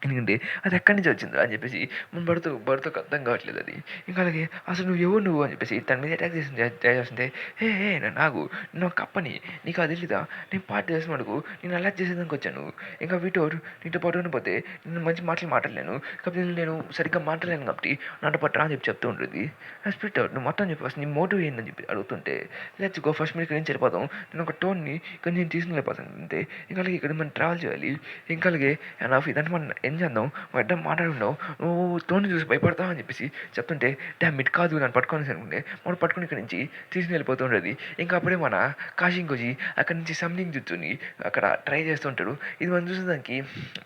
S1: ఎందుకంటే అది ఎక్కడి నుంచి వచ్చిందా అని చెప్పేసి మన భర్తకు అర్థం కావట్లేదు అది. ఇంకా అలాగే అసలు నువ్వు అని చెప్పేసి తన మీద అటాక్ చేస్తుంటే హే నాకు కప్పని నీకు అది తెలీదా, నేను పార్టీ చేసిన అడుగు నేను అలా చేసేదానికి వచ్చాను. ఇంకా వీటోడు నీతో పాటు పోతే నేను మంచి మాటలు మాట్లాడలేను కాబట్టి నేను సరిగ్గా మాట్లాడలేను కాబట్టి నాతో పాటు అని చెప్పి చెప్తూ ఉంటుంది. స్పిట్ అవుట్ నువ్వు మొత్తం చెప్పి నీ మోటివ్ ఏందని చెప్పి అడుగుతుంటే లెట్స్ గో ఫస్ట్ మీరు ఇక్కడ నుంచి వెళ్ళిపోతాం. నేను ఒక టోన్ని ఇక్కడ నేను తీసుకుని వెళ్ళిపోతాను అంతే. ఇంకా అలాగే ఇక్కడ మనం ట్రావెల్ చేయాలి. ఇంకా అలాగే ఎనఫ్ ఇదంటే మనం ఏం చేద్దాం అడ్డం మాట్లాడున్నావు నువ్వు తోని చూసి భయపడతావు అని చెప్పేసి చెప్తుంటే డ్యామ్ ఇట్ కాదు నన్ను పట్టుకొని అనుకుంటే మనం పట్టుకుని ఇక్కడ నుంచి తీసుకుని వెళ్ళిపోతూ ఉండేది. ఇంకా అప్పుడే మన కాశింకోజీ అక్కడి నుంచి సమ్లింగ్ జుట్టుని అక్కడ ట్రై చేస్తుంటాడు. ఇది మనం చూసేదానికి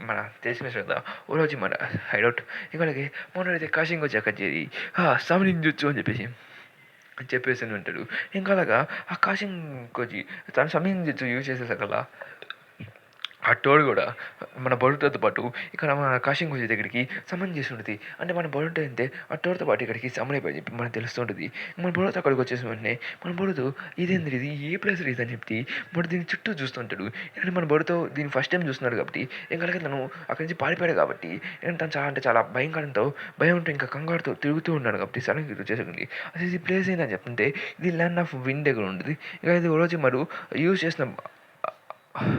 S1: మన తెలిసిన కదా ఓ రోజు మన హైడౌట్. ఇంకా అలాగే మొన్నైతే కాశింకోజీ అక్కడ చేరి సమ్లింగ్ జుట్టు అని చెప్పేసి ఉంటాడు. ఇంకా అలాగా ఆ కాశింకోజీ తను సమ్లింగ్ జుట్టు యూజ్ చేసేసగల ఆ టోడు కూడా మన బొరుటోతో పాటు ఇక్కడ మన కాశింకోజీ దగ్గరికి సమన్ చేసి ఉంటుంది. అంటే మన బొరుటో అయితే ఆ టోడుతో పాటు ఇక్కడికి సమన్ అయిపోయి చెప్పి మనకు తెలుస్తుంటుంది. మన బొరుటో అక్కడికి వచ్చేసిన వెంటనే మన బొరుటో ఇదేంది ఇది ఏ ప్లేస్ ఇది అని చెప్పి బొరుడు దీన్ని చుట్టూ చూస్తుంటాడు. ఎందుకంటే మన బొరుటో దీన్ని ఫస్ట్ టైం చూస్తున్నాడు కాబట్టి ఇంకా తను అక్కడి నుంచి పారిపోయాడు కాబట్టి తను చాలా అంటే చాలా భయంతో ఇంకా కంగారుతో తిరుగుతూ ఉన్నాడు కాబట్టి సడన్గా వచ్చేసింది. అసలు ఈ ప్లేస్ ఏంటని చెప్తుంటే ఇది ల్యాండ్ ఆఫ్ విండ్ దగ్గర ఉంటుంది. ఇంకా ఇది రోజు మరి యూజ్ చేసిన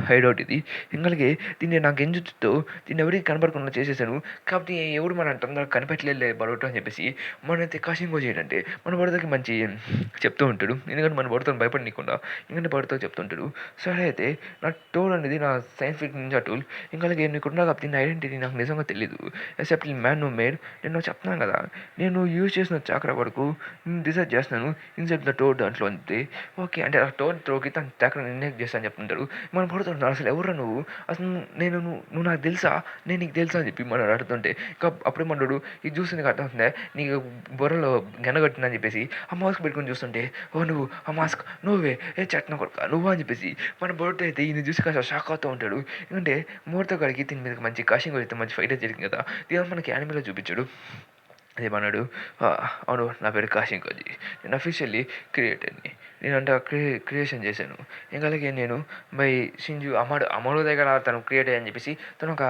S1: హైడౌట్ ఇది. ఇంకలాగే దీన్ని నాకు ఎంజుతో దీన్ని ఎవరికి కనపడకుండా చేసేసాను కాబట్టి ఎవడు మన తొందరగా కనిపెట్టలేదు బరోటో అని చెప్పేసి మనైతే కాశింకోజీ ఏంటంటే మన బొడతకి మంచి చెప్తూ ఉంటాడు. ఎందుకంటే మన బొడతో భయపడనీయకుండా ఎందుకంటే బొడతో చెప్తుంటాడు. సరే అయితే నా టూల్ అనేది నా సైంటిఫిక్ నింజా టూల్. ఇంకలాగే నీకున్నా కాబట్టి నా ఐడెంటిటీ నాకు నిజంగా తెలియదు ఎక్సెప్ట్ మ్యాన్ నో మేడ్. నేను చెప్తున్నాను కదా నేను యూజ్ చేసిన చాక్రా వరకు నేను డిసైడ్ చేస్తున్నాను ఇన్సెప్ట్ ద టోర్ దాంట్లో అంతే. ఓకే అంటే ఆ టోర్ త్రోకి తన చాక్రా ఇన్హెక్ట్ చేస్తాను చెప్తుంటాడు. మన మనం పడుతుంటాం అసలు ఎవరురా నువ్వు, అసలు నువ్వు నాకు తెలుసా, నేను నీకు తెలుసా అని చెప్పి మనం అడుగుతుంటే ఇంకా అప్పుడే మనోడు ఇది చూస్తే నీకు అర్థమవుతుందా, నీకు బుర్రలో గనగట్టిందని చెప్పేసి ఆ మాస్క్ పెట్టుకొని చూస్తుంటే, ఓ నువ్వు ఆ మాస్క్ నువ్వే ఏ చట్న కొడుక నువ్వు అని చెప్పేసి మన బొరుడు అయితే ఈయన చూసి కాస్త షాక్ అవుతూ ఉంటాడు. ఎందుకంటే ముహూర్త కాడికి దీని మీద మంచి కాషింగ్ అయితే మంచి ఫైట్ జరిగింది కదా, దీని మనకి యానిమేలో చూపించాడు. అదేమన్నాడు, అవును నా పేరు కాశింగ్ కోజీ, నేను అఫీషియల్లీ క్రియేటర్ని, నేనంటే క్రియేషన్ చేశాను. ఇంకా అలాగే నేను బై షింజు అమడు దగ్గర తను క్రియేట్ అయ్యని చెప్పేసి తను ఒక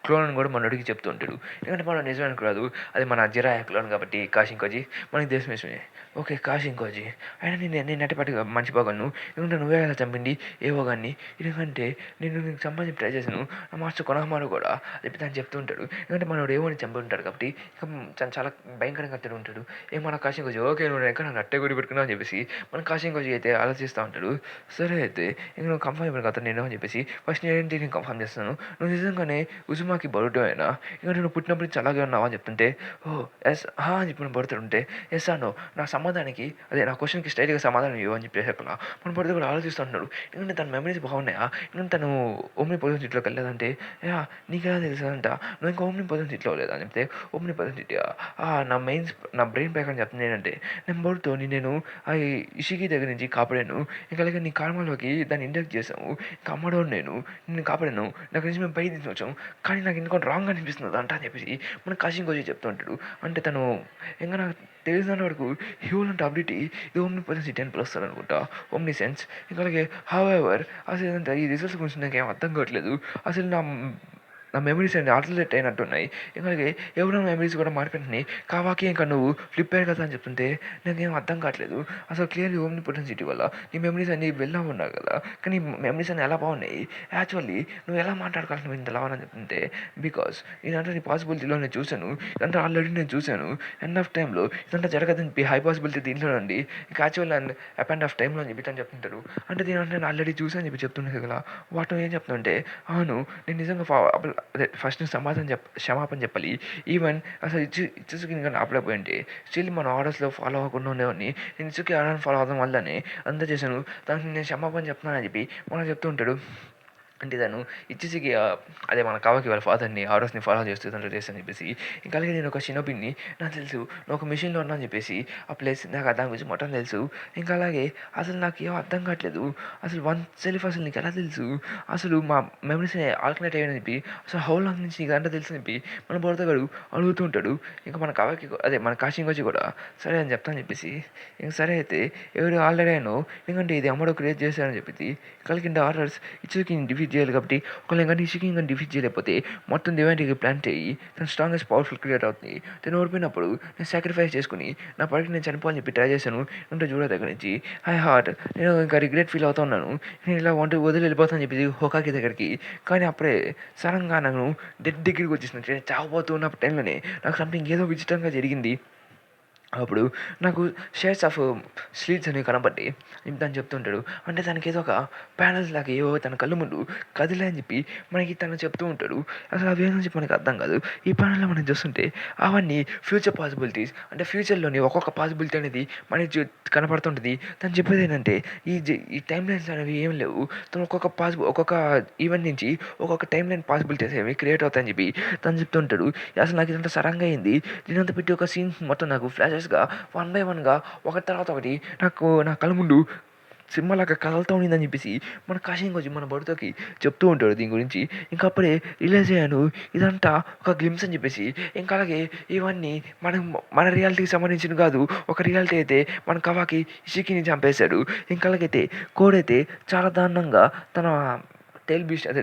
S1: క్లోన్ అని కూడా మనోడికి చెప్తూ ఉంటాడు. ఎందుకంటే మనం నిజానికి రాదు, అది మన జిరాయా క్లోన్ కాబట్టి కాశింగ్ కోజీ మనకి దేశమేసమే. ఓకే కాశింగ్ కోజీ అయినా నేను అట్టపాటిగా మర్చిపోగలను, ఎందుకంటే నువ్వే కదా చంపింది ఏవో కానీ, ఎందుకంటే నేను నీకు చంపని ట్రై చేశాను, నా మాస్టర్ కొనహమాను కూడా చెప్పి తను చెప్తూ ఉంటాడు. ఎందుకంటే మనోడు ఏమోని చంపి ఉంటాడు కాబట్టి ఇక తను చాలా భయంకరంగా తిని ఉంటాడు. మన కాశింగ్ కోజీ ఓకే నువ్వు ఎక్కడ నన్ను అట్టే గుడి పెట్టుకున్నావు అని చెప్పేసి మన కాశింగ్ కోజీ అయితే ఆలోచిస్తూ ఉంటాడు. సరే అయితే ఇంక నువ్వు కన్ఫర్మ్ అయిపోయిన కదా నేను అని చెప్పేసి ఫస్ట్ నేనేంటి నేను కన్ఫర్మ్ చేస్తాను, నువ్వు నిజంగానే ఉజుమాకి బరుటో అయినా, ఎందుకంటే నువ్వు పుట్టినప్పుడు నుంచి అలాగే ఉన్నావా అని చెప్తుంటే, ఓ ఎస్ హా అని చెప్పి మనం బడుతుంటే, ఎస్ అను నా సమాధానానికి అదే నా క్వశ్చన్కి స్ట్రైట్గా సమాధానం ఇవ్వు అని చెప్పేసి అక్కడ మన బడుతూ కూడా ఆలోచిస్తుంటున్నాడు. ఎందుకంటే తన మెమరీస్ బాగున్నాయా, ఎందుకంటే తను ఓమ్ని పొజిషన్ సీట్లోకి వెళ్ళలేదంటే, యా నీకెలా తెలుసంట నువ్వు ఇంకా ఓమ్ని పొజిషన్ సీట్లో లేదా అని చెప్తే, ఓమ్ని పొజిషన్ సీట్ నా బ్రెయిన్ ప్యాక్ అని చెప్తుంది ఏంటంటే, నేను బడుతో నేను ఆ ఇషికి దగ్గర నుంచి కాపాడాను, ఇంకా అలాగే నీ కార్మాలోకి దాన్ని ఇండక్ట్ చేసాము, ఇంకా అమ్మడో నేను కాపాడాను, నాకు నుంచి మేము పైకి తీసుకొచ్చాం, కానీ నాకు ఎందుకంటే రాంగ్ అనిపిస్తుంది అంట అని చెప్పేసి మన కాశింగ్ కోజీ చెప్తూ ఉంటాడు. అంటే తను ఇంకా నాకు తెలిసిన వరకు హ్యూల్ అంటే అబిలిటీ ఇది ఓమ్ని పొజిషన్ 10+ వస్తుంది అనుకుంటా, ఓమ్ని సెన్స్. ఇంకా అలాగే హౌఎవర్ అసలు ఇదంతా ఈ రిజల్ట్స్ గురించి నాకు ఏం అర్థం కావట్లేదు, అసలు నా మెమరీస్ అన్ని ఆల్టర్నేట్ అయినట్టున్నాయి, అలాగే ఎవరో మెమరీస్ కూడా మారిపోయినాయి, కావాకి ఇంకా నువ్వు ఫ్లిప్ అయ్యారు కదా అని చెప్తుంటే నాకేం అర్థం కావట్లేదు, అసలు క్లియర్లీ ఓమ్ని పొటెన్సిటీ వల్ల నీ మెమరీస్ అన్నీ వెళ్ళా ఉన్నావు కదా, కానీ మెమరీస్ అన్నీ ఎలా బాగున్నాయి, యాక్చువల్లీ నువ్వు ఎలా మాట్లాడగలను ఇంత లావని చెప్తుంటే, బికాస్ ఇదంతా నీ పాసిబిలిటీలో నేను చూశాను, ఇదంతా ఆల్రెడీ నేను చూశాను, ఎండ్ ఆఫ్ టైంలో ఇదంతా జరగదని హై పాసిబిలిటీ దీంట్లో అండి, ఇంకా యాక్చువల్ అండ్ అప్ ఆఫ్ టైంలో అని చెప్పి తను చెప్తుంటారు. అంటే దీని అంటే నేను ఆల్రెడీ చూసాను చెప్పి చెప్తున్నాను కదా, వాటిని ఏం చెప్తుంటే, అవును నేను నిజంగా అదే ఫస్ట్ క్షమాపణ చెప్పాలి, ఈవెన్ అసలు ఇచ్చుకి ఇంకా ఆపలేకపోయింటే స్టిల్ మన ఆర్డర్స్లో ఫాలో అవ్వకుండా ఉండేవాడిని, నేను ఇచ్చుకి ఆర్డర్ ఫాలో అవడం వల్లనే అంతా చేశాను, దానికి నేను క్షమాపణ చెప్తున్నానని చెప్పి మనం చెప్తూ ఉంటాడు. అంటే తను ఇచ్చేసికి అదే మన కావాకి వాళ్ళ ఫాదర్ని ఆర్డర్స్ని ఫాలో చేస్తుంటారు చేస్తాను చెప్పేసి, ఇంకా అలాగే నేను ఒక షినోబిని నాకు తెలుసు నువ్వు ఒక మిషన్లో ఉన్నా అని చెప్పేసి ఆ ప్లేస్ నాకు దాని గురించి మొత్తం తెలుసు, ఇంకా అలాగే అసలు నాకు ఏం అర్థం కావట్లేదు, అసలు వన్ సెల్ఫ్ అసలు నీకు ఎలా తెలుసు, అసలు మా మెమరీస్ని ఆల్టర్నేట్ అయ్యని చెప్పి అసలు హౌ లాంగ్ నుంచి నీకు అంతా తెలుసు అని చెప్పి మన బోర్తగాడు అడుగుతూ ఉంటాడు. ఇంకా మన కావాకి అదే మన కాశింగ్ వచ్చి కూడా సరే అని చెప్తాను చెప్పేసి, ఇంక సరే అయితే ఎవరు ఆల్రెడీ అయినో ఎందుకంటే ఇది అమ్మడో క్రియేట్ చేశారని చెప్పి కలిగిన ఆర్డర్స్ ఇచ్చుకి డిఫీట్ చేయాలి కాబట్టి, ఒకవేళ ఇంకా ఇషికి ఇంకా డిఫీట్ చేయలేకపోతే మొత్తం డివైన్టీకి ప్లాన్ చేయి తను స్ట్రాంగెస్ట్ పవర్ఫుల్ క్రియేట్ అవుతుంది, తను ఓడిపోయినప్పుడు నేను సాక్రిఫైస్ చేసుకుని నా పడికి నేను చనిపోవాలని చెప్పి ట్రై చేశాను, అంటే చూడ దగ్గర నుంచి హై హార్ట్ నేను ఇంకా రిగ్రెట్ ఫీల్ అవుతున్నాను, నేను ఇలా వదిలి వెళ్ళిపోతాను చెప్పి హోకాకి దగ్గరికి, కానీ అప్పుడే సడన్గా నన్ను డెడ్ దగ్గరికి వచ్చేసిన చావబోతున్న టైంలోనే నాకు సంథింగ్ ఏదో విచిత్రంగా జరిగింది. అప్పుడు నాకు షేడ్స్ ఆఫ్ స్లీడ్స్ అనేవి కనపడ్డాయి తను చెప్తుంటాడు. అంటే తనకి ఏదో ఒక ప్యానల్స్ లాగా ఏవో తన కళ్ళు ముందు కదిలే అని చెప్పి మనకి తను చెప్తూ ఉంటాడు. అసలు అవి ఏమని చెప్పి మనకి అర్థం కాదు. ఈ ప్యానల్లో మనం చూస్తుంటే అవన్నీ ఫ్యూచర్ పాసిబిలిటీస్, అంటే ఫ్యూచర్లోని ఒక్కొక్క పాసిబిలిటీ అనేది మనకి కనపడుతుంటుంది. తను చెప్పేది ఏంటంటే ఈ టైం లైన్స్ అనేవి ఏం లేవు, తను ఒక్కొక్క ఈవెంట్ నుంచి ఒక్కొక్క టైం లైన్ పాసిబిలిటీస్ ఏవి క్రియేట్ అవుతాయని చెప్పి తను చెప్తుంటాడు. అసలు నాకు ఇదంతా సడన్గా అయింది, దీనంతా పెట్టి ఒక సీన్స్ మొత్తం నాకు ఫ్లాషెస్గా వన్ బై వన్గా ఒకటి తర్వాత ఒకటి నా కళ్ళ ముందు సినిమాలాగా కదలుతూ ఉండిందని చెప్పేసి మన కాశింగ్ వచ్చి మన బడుతోకి చెప్తూ ఉంటాడు దీని గురించి. ఇంకా అప్పుడే రియలైజ్ అయ్యాను ఇదంతా ఒక గ్లిమ్స్ అని చెప్పేసి. ఇంకా అలాగే ఇవన్నీ మన రియాలిటీకి సంబంధించిన కాదు, ఒక రియాలిటీ అయితే మన కవాకి ఇషికిని చంపేశాడు. ఇంకా అలాగైతే కోడైతే చాలా దారుణంగా తన టైల్ బీస్ట్ అదే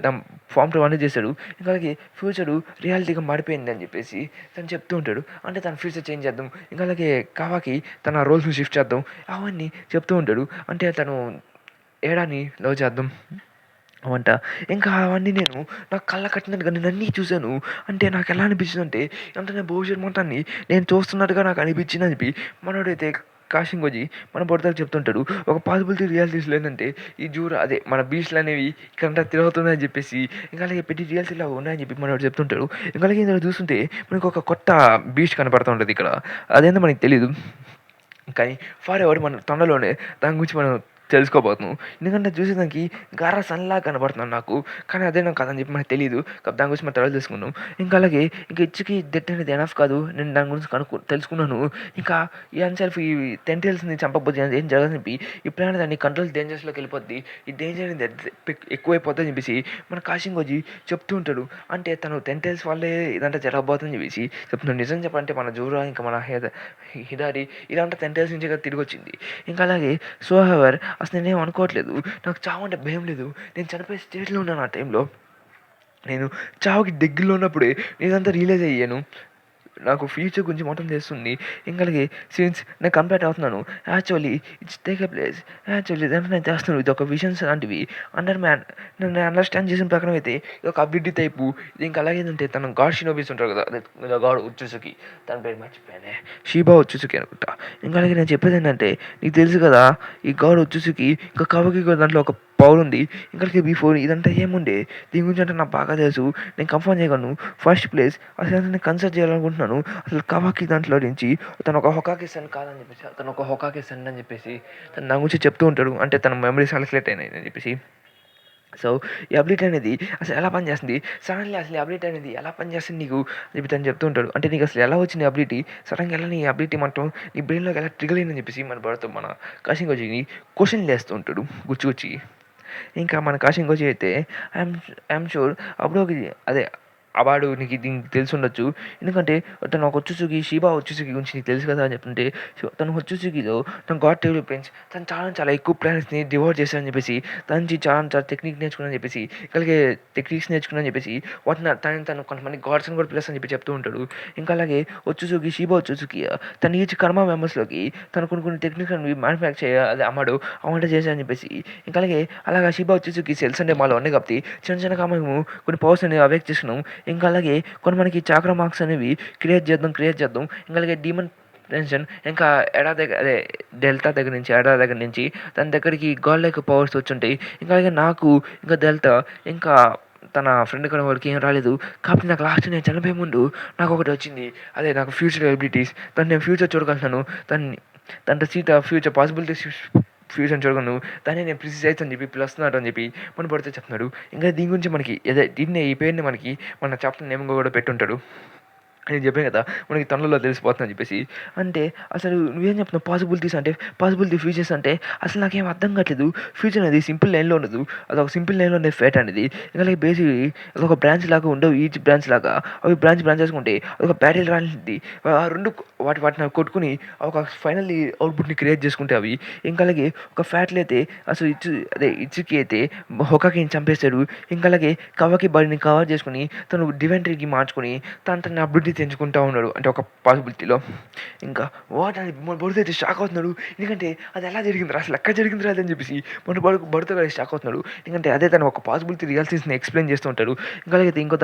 S1: ఫామ్ 2 అనేది చేశాడు. ఇంకా అలాగే ఫ్యూచరు రియాలిటీగా మారిపోయింది అని చెప్పేసి తను చెప్తూ ఉంటాడు. అంటే తన ఫ్యూచర్ చేంజ్ చేద్దాం, ఇంకా అలాగే కావాకి తన రోల్స్ని షిఫ్ట్ చేద్దాం అవన్నీ చెప్తూ ఉంటాడు. అంటే తను ఏడాని లవ్ చేద్దాం అవంట. ఇంకా అవన్నీ నేను నాకు కళ్ళ కట్టినట్టుగా నేను అన్నీ చూశాను. అంటే నాకు ఎలా అనిపించిందంటే అంటే నేను భవిష్యత్ మొత్తాన్ని నేను చూస్తున్నట్టుగా నాకు అనిపించింది అని చెప్పి మనోడైతే కాశింగ్ వచ్చి మన బొడతకు చెప్తుంటాడు. ఒక పాసిబిలిటీ రియాలిటీస్లో ఏంటంటే ఈ అదే మన బీచ్లు అనేవి ఇక్కడంతా తిరుగుతున్నాయని చెప్పేసి, ఇంకా అలాగే పెట్టి రియాలిటీలో ఉన్నాయని చెప్పి మనోడు చెప్తుంటాడు. ఇంకా అలాగే ఇందులో చూస్తుంటే మనకు ఒక కొత్త బీచ్ కనపడుతూ ఉంటుంది ఇక్కడ, అదేందో మనకి తెలీదు. కానీ ఫార్ ఎవర్ మన తొండలోనే దాని గురించి మనం తెలుసుకోబోతున్నావు. ఎందుకంటే చూసేదానికి గారా సన్‌లాగా కనపడుతున్నాడు నాకు. కానీ అదే నాకు కాదని చెప్పి మనకు తెలీదు. దాని గురించి మనం తర్వాత తెలుసుకుందాం. ఇంకా అలాగే ఇంక ఇచ్చుకి డెత్ అనేది ఎనఫ్ కాదు. నేను దాని గురించి తెలుసుకున్నాను. ఇంకా ఈ అన్‌సెల్ఫ్ ఈ టెంటిల్స్‌ని చంపకపోతే ఏం జరగదని చెప్పి ఇప్పుడైనా దాన్ని కంట్రోల్ డేంజర్స్‌లోకి వెళ్ళిపోద్ది. ఈ డేంజర్ అనేది ఎక్కువైపోద్దని చెప్పేసి మన కాశింగోజీ చెప్తూ ఉంటాడు. అంటే తను టెంటిల్స్ వల్లే ఇదంతా జరగబోతుందని చెప్పేసి చెప్తున్నాడు. నిజం చెప్పాలంటే మన జోరా ఇంకా మన హిదారి ఇదంతా టెంటిల్స్ నుంచే కదా తిరిగొచ్చింది. ఇంకా అలాగే సో హెవర్ అసలు నేనేం అనుకోవట్లేదు. నాకు చావంటే భయం లేదు. నేను చనిపోయే స్టేజ్‌లో ఉన్నాను ఆ టైంలో. నేను చావుకి దగ్గరలో ఉన్నప్పుడే నేనంతా రియలైజ్ అయ్యాను. నాకు ఫ్యూచర్ గురించి మొత్తం తెలుస్తుంది. ఇంకా అలాగే సిన్స్ నేను కంప్లీట్ అవుతున్నాను. Actually it's take a place. Actually ఇదంతా నేను చేస్తున్నాను. ఇది ఒక విజన్స్ లాంటివి. నన్ను అండర్స్టాండ్ చేసిన ప్రకారం అయితే ఇది ఒక అభివృద్ధి టైపు. ఇది ఇంకా అలాగే ఏంటంటే తను గాడ్ షినోబీస్ ఉంటారు కదా, అదే గాడ్ ఉచ్చుసుకి. తన పేరు మర్చిపోయానే. షీబా ఉచ్చుసుకి అనుకుంటా. ఇంకా అలాగే నేను చెప్పేది ఏంటంటే నీకు తెలుసు కదా ఈ గాడ్ ఉచ్చుసుకి ఇంకా కవకి కూడా దాంట్లో ఒక పవర్ ఉంది. ఇంకా బిఫోర్ ఇదంతా ఏముండే దీని గురించి అంటే నాకు బాగా తెలుసు. నేను కన్ఫర్మ్ చేయగలను. ఫస్ట్ ప్లేస్ అసలు నేను కన్సల్ట్ చేయాలనుకుంటున్నాను. అసలు కవాకి దాంట్లో నుంచి తను ఒక హొకాకి సన్ కాదని చెప్పేసి, తను ఒక హొకాకి సన్ అని చెప్పేసి తను నా గురించి చెప్తూ ఉంటాడు. అంటే తన మెమరీస్ సెలెక్ట్ అయినాయి అని చెప్పేసి. సో ఈ అబిలిటీ అనేది అసలు ఎలా పనిచేస్తుంది, సడన్లీ అసలు ఈ అబిలిటీ అనేది ఎలా పనిచేస్తుంది నీకు అని చెప్పి తను చెప్తూ ఉంటాడు. అంటే నీకు అసలు ఎలా వచ్చింది అబిలిటీ, సడన్గా ఎలా నీ అబిలిటీ మొత్తం నీ బ్రెయిన్లోకి ఎలా ట్రిగర్ అయిందని చెప్పేసి మన భరత్ మన కాశింగోజీని క్వశ్చన్ వేస్తూ ఉంటాడు గుచ్చి గుచ్చి. ఇంకా మన కాశింగోజీ అయితే ఐఎమ్ షూర్ అప్పుడు అదే వాడు నీకు దీనికి తెలిసి ఉండొచ్చు. ఎందుకంటే తను ఒక వచ్చుసుకి షీబా వచ్చుసుకి గురించి నీకు తెలుసు కదా అని చెప్తుంటే తను వచ్చుసుకిలో తను గాడ్ టేబుల్ పెంచ్ తను చాలా చాలా ఎక్కువ ప్లానెట్స్ని డివోట్ చేశారని చెప్పేసి తన నుంచి చాలా చాలా టెక్నిక్ నేర్చుకున్నాను చెప్పేసి కలిగే టెక్నిక్స్ నేర్చుకున్నాను చెప్పేసి వాటిని తను కొంతమంది గాడ్స్ని కూడా ప్లస్ అని చెప్పి చెప్తూ ఉంటాడు. ఇంకా అలాగే వచ్చుసుకి షీబా వచ్చుసుకి తన ఈచ్ కర్మ మెంబర్స్లోకి తను కొన్ని టెక్నిక్స్ అనేవి మ్యానుఫ్యాక్చర్ అదే అమ్మాడు అవంట చేశారని చెప్పేసి. ఇంకా అలాగే అలాగా షీబా వచ్చుసుకి సెల్స్ అంటే మాలో ఉన్నాయి కాబట్టి చిన్న చిన్నగా మేము కొన్ని పవర్స్ అనేవి అవేక్ చేసుకున్నాం. ఇంకా అలాగే కొన్ని మనకి చాక్రా మార్క్స్ అనేవి క్రియేట్ చేద్దాం. ఇంకా అలాగే డీమన్ టెన్షన్ ఇంకా అదే డెల్టా దగ్గర నుంచి తన దగ్గరికి గాడ్ లైక్ పవర్స్ వచ్చుంటాయి. ఇంకా అలాగే నాకు ఇంకా డెల్టా ఇంకా తన ఫ్రెండ్ కూడా వాడికి ఏం రాలేదు. కాబట్టి నాకు లాస్ట్ నేను చనిపోయే ముందు నాకు ఒకటి వచ్చింది. అదే నాకు ఫ్యూచర్ ఎబిలిటీస్. నేను ఫ్యూచర్ చూడగలుగుతాను. తన సీట్ ఫ్యూచర్ పాసిబిలిటీస్ ఫ్యూచర్ చూడగలను. దాన్ని నేను ప్రిసైజ్ అని చెప్పి ప్లస్ నాట్ అని చెప్పి మన పడితే చెప్తున్నాడు. ఇంకా దీని గురించి మనకి ఈ పేరుని మనకి మన చాప్టర్ నేమ్గా కూడా పెట్టుంటాడు. నేను చెప్పాను కదా మనకి తొందరలో తెలిసిపోతుందని చెప్పేసి. అంటే అసలు నువ్వేం చెప్తున్నావు పాసిబిలిటీస్ అంటే పాసిబిలిటీ ఫ్యూచర్స్ అంటే అసలు నాకేం అర్థం కావట్లేదు. ఫ్యూచర్ అనేది సింపుల్ లైన్లో ఉండదు. అదొక సింపుల్ లైన్లో ఉండే ఫేట్ అనేది. ఇంకా బేసిక్లీ అదొక బ్రాంచ్ లాగా ఉండవు. ఈచ్ బ్రాంచ్ లాగా అవి బ్రాంచ్ చేసుకుంటే అదొక బ్యాటిల్ రానిది. ఆ రెండు వాటిని కొట్టుకుని ఒక ఫైనల్లీ అవుట్పుట్ని క్రియేట్ చేసుకుంటే అవి. ఇంకా అలాగే ఒక ఫ్యాట్లు అయితే అసలు ఇచ్చుకి అయితే హొకాకిని చంపేస్తాడు. ఇంకా అలాగే కవకి బాడీని కవర్ చేసుకుని తను డివెంటరీకి మార్చుకొని తను అభివృద్ధి తెంచుకుంటూ ఉన్నాడు. అంటే ఒక పాసిబిలిటీలో ఇంకా వాట్ అని మన బడుతో అయితే షాక్ అవుతున్నాడు. ఎందుకంటే అది ఎలా జరిగింది అసలు ఎక్కడ జరిగింది రాదని చెప్పేసి మన బడుతో కూడా షాక్ అవుతున్నాడు. ఎందుకంటే అదే తను ఒక పాసిబిలిటీ రియాలిటీస్ని ఎక్స్ప్లెయిన్ చేస్తూ ఉంటాడు. ఇంకా అలాగే ఇంకో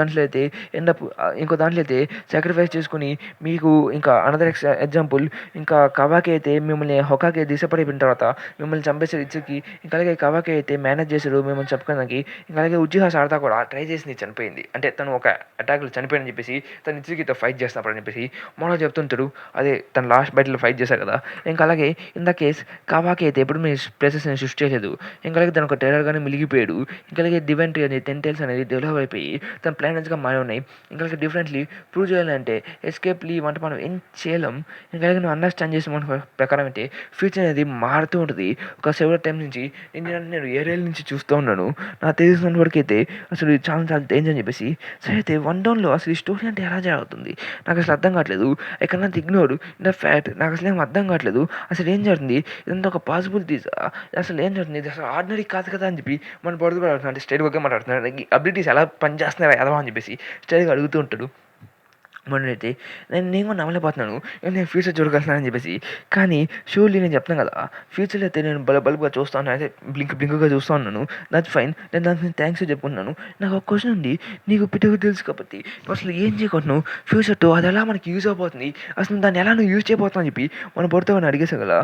S1: దాంట్లో అయితే సాక్రిఫైస్ చేసుకుని మీకు ఇంకా అనదర్ ఎగ్జాంపుల్ ఇంకా కవాకి అయితే మిమ్మల్ని హొకాకి దిశపడిపోయిన తర్వాత మిమ్మల్ని చంపేసాడు ఇచ్చుకి. ఇంకా అలాగే కవాకి అయితే మేనేజ్ చేశాడు మిమ్మల్ని చెప్పుకోవడానికి. ఇంకా అలాగే ఉజ్జిహా సారదా కూడా ట్రై చేసి చనిపోయింది. అంటే తను ఒక అటాక్లో చనిపోయిందని చెప్పేసి తను ఇచ్చుకితో ఫైట్ చేస్తున్నప్పుడు అని చెప్పేసి మోనో చెప్తుంటాడు. అదే తను లాస్ట్ బయటలో ఫైట్ చేశారు కదా. ఇంకా అలాగే ఇన్ ద కేస్ కవాకి అయితే ఎప్పుడు మీ ప్లేసెస్ని సృష్టి చేయలేదు. ఇంకా అలాగే తను ఒక టెర్రర్గానే మిలిగిపోయాడు. ఇంకా అలాగే డివెంట్రీ అనేది 10 టైల్స్ అనేది డెవలప్ అయిపోయి తన ప్లానెట్స్గా మారి ఉన్నాయి. ఇంకా అలాగే డిఫరెంట్లీ ప్రూవ్ చేయాలంటే ఎస్కేప్ లీవ్ అంటే మనం ఏం చేయలేం. ఇంకా అలాగే నువ్వు అండర్స్టాండ్ చేసిన మన ప్రకారం అయితే ఫ్యూచర్ అనేది మారుతూ ఉంటుంది. ఒక సెవెరల్ టైం నుంచి నేను ఏరియాల నుంచి చూస్తూ ఉన్నాను. నాకు తెలిసినంత వరకు అయితే అసలు చాలా చాలా డేంజర్ అని చెప్పేసి. సరే అయితే వన్ డౌన్లో అసలు ఈ స్టోరీ అంటే ఎలా జరుగుతుంది నాకు అసలు అర్థం కావట్లేదు. ఎక్కడ not ignored in the fact నాకు అసలు ఏం అర్థం కావట్లేదు. అసలు ఏం జరుగుతుంది ఇదంతా ఒక పాసిబిలిటీస్ అసలు ఏం జరుగుతుంది ఇది అసలు ఆర్డినరీ కాదు కదా అని చెప్పి మన బడుగు అంటే స్టేట్ ఒకే మాట్లాడుతున్నాడు. అబిలిటీస్ ఎలా పనిచేస్తున్నారా ఎదవా అని చెప్పేసి స్టేట్గా అడుగుతూ ఉంటాడు. మొన్నైతే నేను కూడా నమ్మలేకపోతున్నాను నేను ఫ్యూచర్ చూడగలుగుతానని చెప్పేసి. కానీ షూర్లీ నేను చెప్తాను కదా ఫ్యూచర్లో అయితే నేను బల్బుగా చూస్తూ ఉన్నాను. అయితే బ్లింక్గా చూస్తూ ఉన్నాను. That's fine. నేను దానికి థ్యాంక్స్ చెప్పుకుంటున్నాను. నాకు ఒక క్వశ్చన్ ఉంది. నీకు పిట్టుకు తెలుసు కాబట్టి నువ్వు అసలు ఏం చేయకుంటున్నావు ఫ్యూచర్తో అది ఎలా మనకి యూజ్ అయిపోతుంది అసలు దాన్ని ఎలా నువ్వు యూజ్ చేయబోతున్నావు అని చెప్పి మన పొడితో అడిగేసావు కదా.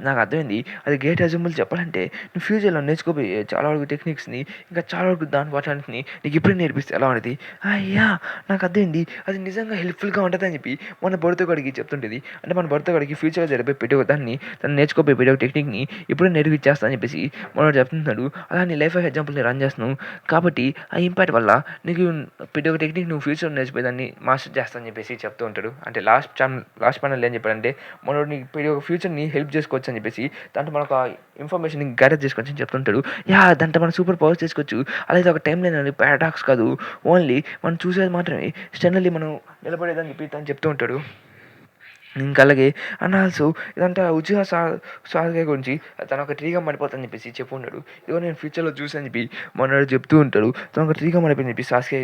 S1: నాకు అర్థమైంది. అది గ్రేట్ ఎగ్జాంపుల్ చెప్పాలంటే నువ్వు ఫ్యూచర్లో నేర్చుకోబోయే చాలా వరకు టెక్నిక్స్ని ఇంకా చాలా వరకు దాని వాటానికి నీకు ఇప్పుడే నేర్పిస్తే ఎలా అనేది. అయ్యా నాకు అర్థమైంది. అది నిజం నిజంగా హెల్ప్‌ఫుల్‌గా ఉంటదని చెప్పి మన బరుతో గాడికి చెప్తుంటది. అంటే మన బరుతో గాడికి ఫ్యూచర్‌లో జరిగే దాన్ని తను నేర్చుకోబోయే టెక్నిక్‌ని ఇప్పుడే నేర్పిచ్చేస్తా అని చెప్పేసి మనోడు చెప్తున్నాడు. అలా నీ లైఫ్ ఎగ్జాంపుల్‌ని రన్ చేస్తున్నావు. కాబట్టి ఆ ఇంపాక్ట్ వల్ల నీకు ప్రతి ఒక్క టెక్నిక్ నువ్వు ఫ్యూచర్‌లో నేర్చుకునేదాన్ని మాస్టర్ చేస్తా అని చెప్పేసి చెప్తూ ఉంటాడు. అంటే లాస్ట్ ప్యానెల్‌లో ఏం చెప్పాడంటే మనోడు నీ ప్రతి ఒక్క ఫ్యూచర్‌ని హెల్ప్ చేసుకోవచ్చు అని చెప్పేసి దాంట్లో మనకు ఆ ఇన్ఫర్మేషన్‌ని గ్యాదర్ చేసుకోవచ్చు అని చెప్తుంటాడు. దాంట్లో మనం సూపర్ పవర్స్ తీసుకోవచ్చు. అలా ఇది ఒక టైమ్ లైన్ అని పారాడాక్స్ కాదు. ఓన్లీ మనం చూసేది మాత్రమే స్టెనల్లీ మనం నిలబడేదని చెప్పి తను చెప్తూ ఉంటాడు. ఇంకా అలాగే అండ్ ఆల్సో ఇదంతా ఉచిహా సాసుకే గురించి తను ఒక ట్రీగా మారిపోతుందని చెప్పేసి చెప్పున్నాడు. ఇదిగో నేను ఫ్యూచర్‌లో చూసాను చెప్పి మనోడు చెప్తూ ఉంటాడు. తను ఒక ట్రీగా మారిపోయిందని చెప్పి సాసుకే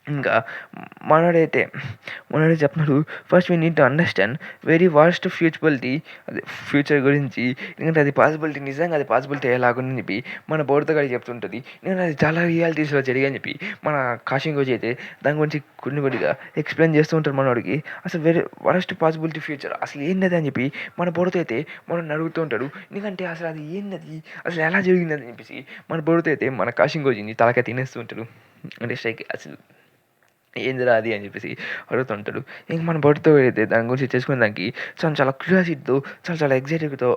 S1: ఇంకా మనోడైతే చెప్తున్నాడు. First we need to understand very worst ఫ్యూచబిలిటీ అదే ఫ్యూచర్ గురించి. ఎందుకంటే అది పాసిబిలిటీ నిజంగా అది పాసిబిలిటీ ఎలాగుందని చెప్పి మన బోర్డతో చెప్తుంటది. ఎందుకంటే అది చాలా రియాలిటీస్‌లో జరిగాయని చెప్పి మన కాశింగోజీ అయితే దాని గురించి కొద్దిగా ఎక్స్‌ప్లెయిన్ చేస్తూ ఉంటారు మనోడికి. అసలు వెరీ వరస్ట్ పాసిబిలిటీ ఫ్యూచర్ అసలు ఏందది అని చెప్పి మన బోర్డతో అయితే మనోడిని అడుగుతూ ఉంటాడు. ఎందుకంటే అసలు అది ఏందది? అసలు ఎలా జరిగిందని చెప్పేసి మన బోర్డతో అయితే మన కాశింగోజీని తలకాయ తినేస్తూ ఉంటాడు. అంటే అసలు ఏందిరా అది అని చెప్పేసి అడుగుతుంటాడు. ఇంక మన బడితో అయితే దాని గురించి తెలుసుకునే దానికి చాలా క్యూరియాసిటీతో చాలా ఎక్సైటెడ్‌తో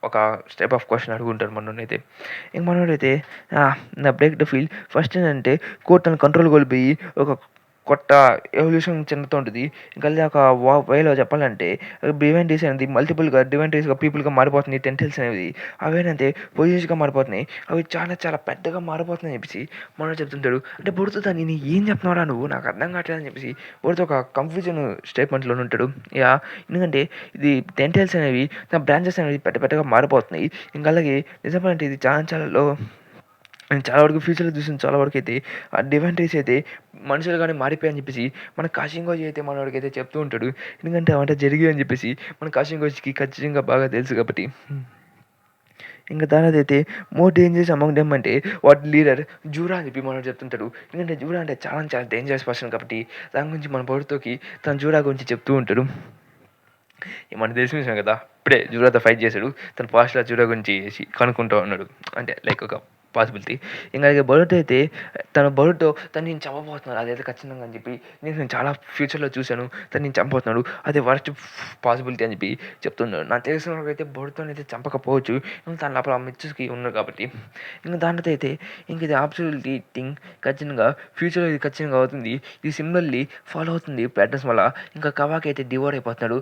S1: ఒక టైప్ ఆఫ్ క్వెషన్ అడుగుంటారు మనోడినైతే. ఇంక మనోడైతే నా బ్రేక్ ద ఫీల్ ఫస్ట్ ఏంటంటే కోర్ట్ తన కంట్రోల్ కోల్పోయి ఒక కొత్త ఎవల్యూషన్ చెందుతూ ఉంటది. ఇంకా అది ఒక వేలో చెప్పాలంటే డివైనిటీస్ అనేది మల్టిపుల్‌గా డివైనిటీస్‌గా పీపుల్‌గా మారిపోతుంది. టెంటిల్స్ అనేవి అవేంటంటే పొజిషన్స్‌గా మారిపోతున్నాయి. అవి చాలా పెద్దగా మారిపోతున్నాయని చెప్పేసి మనోడు చెప్తుంటాడు. అంటే బుడుతో దాన్ని ఏం చెప్తున్నావురా నువ్వు నాకు అర్థం కావట్లేదని చెప్పేసి బుడుతో ఒక కన్‌ఫ్యూజన్ స్టేట్‌మెంట్‌లోనే ఉంటాడు. ఎందుకంటే ఇది టెంటిల్స్ అనేవి బ్రాంచెస్ అనేవి పెద్దగా మారిపోతున్నాయి. ఇంకా అలాగే నిజమేంటే ఇది చాలా నేను చాలా వరకు ఫ్యూచర్‌లో చూసాను. చాలా వరకైతే ఆ డివైనిటీస్ అయితే మనుషులుగానే మారిపోయాయని చెప్పేసి మన కాశింగోజీ అయితే మనోడికైతే చెప్తూ ఉంటాడు. ఎందుకంటే అవంతా జరిగాయని చెప్పేసి మన కాశింగోజీకి ఖచ్చితంగా బాగా తెలుసు కాబట్టి. ఇంక తర్వాతైతే మోర్ డేంజరస్ అమాంగ్ దెమ్ అంటే వాటి లీడర్ జూరా అని చెప్పి మనోడు చెప్తుంటాడు. ఎందుకంటే జూరా అంటే చాలా డేంజరస్ పర్సన్ కాబట్టి దాని గురించి మన బోర్డోకి తను జూరా గురించి చెప్తూ ఉంటాడు. మనకు తెలిసిన విషయం కదా! ఇప్పుడే జూరాతో ఫైట్ చేసాడు. తను పాస్ట్‌లో జూరా గురించి కనుక్కుంటూ ఉన్నాడు. అంటే లైక్ ఒక పాసిబిలిటీ. ఇంక అలాగే బరుటో అయితే తను నేను చంపబోతున్నాడు. అదైతే ఖచ్చితంగా అని చెప్పి నేను చాలా ఫ్యూచర్‌లో చూసాను. తను నేను చంపబోతున్నాడు. అది వరస్ట్ పాసిబిలిటీ అని చెప్పి చెప్తున్నాడు. నాకు తెలిసిన వరకైతే బరుటోనైతే చంపకపోవచ్చు. తన లోపల మిచ్చస్‌కి ఉన్నాడు కాబట్టి. ఇంక దాంట్లో అయితే ఇంక ఇది అబ్సల్యూట్‌లీ థింగ్ ఖచ్చితంగా ఫ్యూచర్‌లో ఇది ఖచ్చితంగా అవుతుంది. ఇది సిమిలర్‌లీ ఫాలో అవుతుంది ప్యాటర్న్స్ వల్ల. ఇంకా కవాకి అయితే డివోర్ అయిపోతున్నాడు.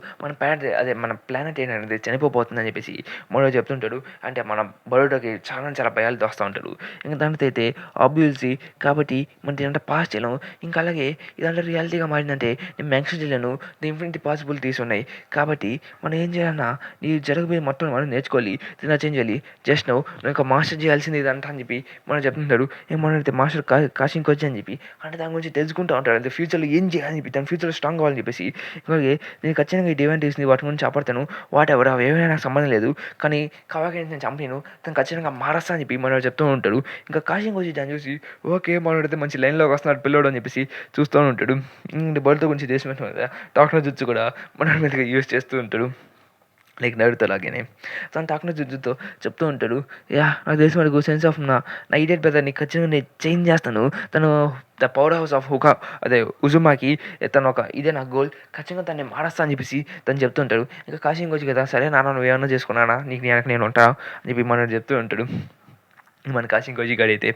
S1: మన ప్లానెట్ ఏంటనేది చనిపోబోతుందని చెప్పేసి మనోడు చెప్తుంటాడు. అంటే మన బరుటోకి చాలా భయాలతో వస్తా ఉంటాడు. ఇంక దాంట్లో అయితే ఆబ్వియస్లీ కాబట్టి మనది ఇదంతా పాస్ చేయలేం. ఇంకా అలాగే ఇదంతా రియాలిటీగా మారిందంటే నేను మెన్షన్ చేయలేను. ఇన్ఫినిటీ పాసిబిలిటీస్ ఉన్నాయి. కాబట్టి మనం ఏం చేయాలన్నా ఈ జరగబోయే మొత్తం మనం నేర్చుకోవాలి. దీన్ని చేంజ్ చేయాలి. జస్ట్ నువ్వు ఇంకా మాస్టర్ చేయాల్సింది ఇదంతా అని చెప్పి మనం చెప్తుంటాడు. మనమైతే మాస్టర్ కాశింగ్‌కి అని చెప్పి అంటే దాని గురించి తెలుసుకుంటూ ఉంటాడు. అంటే ఫ్యూచర్‌లో ఏం చేయాలని చెప్పి దాని ఫ్యూచర్‌లో స్ట్రాంగ్ అవ్వాలని చెప్పేసి. అలాగే నేను ఖచ్చితంగా ఈ డివైనిటీస్‌ని వాటి గురించి కాపాడతాను. వాటెవర్ అవి ఏమైనా నాకు సంబంధం లేదు. కానీ కవాకిని నేను చంపలేను. తను ఖచ్చితంగా మారస్తా అని చెప్పి మనోడు చెప్తూ ఉంటాడు. ఇంకా కాశింగ్ దాన్ని చూసి ఓకే మనోడైతే మంచి లైన్‌లోకి వస్తున్నాడు పిల్లోడు అని చెప్పేసి చూస్తూ ఉంటాడు. బరుతో గురించి తెలిసిన కదా డాక్టర్ జుట్సు కూడా మనోడి మీదగా యూజ్ చేస్తూ ఉంటాడు. లైక్ నరుటో లాగానే. తను టాకునో జుజుతో చెప్తూ ఉంటాడు. నాకు తెలిసిన వరకు సెన్స్ ఆఫ్ నా ఇడియట్ బ్రదర్‌ని ఖచ్చితంగా నేను చేంజ్ చేస్తాను. తను ద పవర్ హౌస్ ఆఫ్ అదే ఉజుమాకి తను ఇదే నా గోల్. ఖచ్చితంగా తనని మారుస్తా అని చెప్పేసి తను చెప్తుంటాడు. ఇంకా కాశింగ్ కదా సరే నాన్న నువ్వేమన్నా చేసుకో నాన్న నీకు నేను ఉంటా అని చెప్పి మనోడు చెప్తూ ఉంటాడు. మన కాశింగ్ గాడైతే.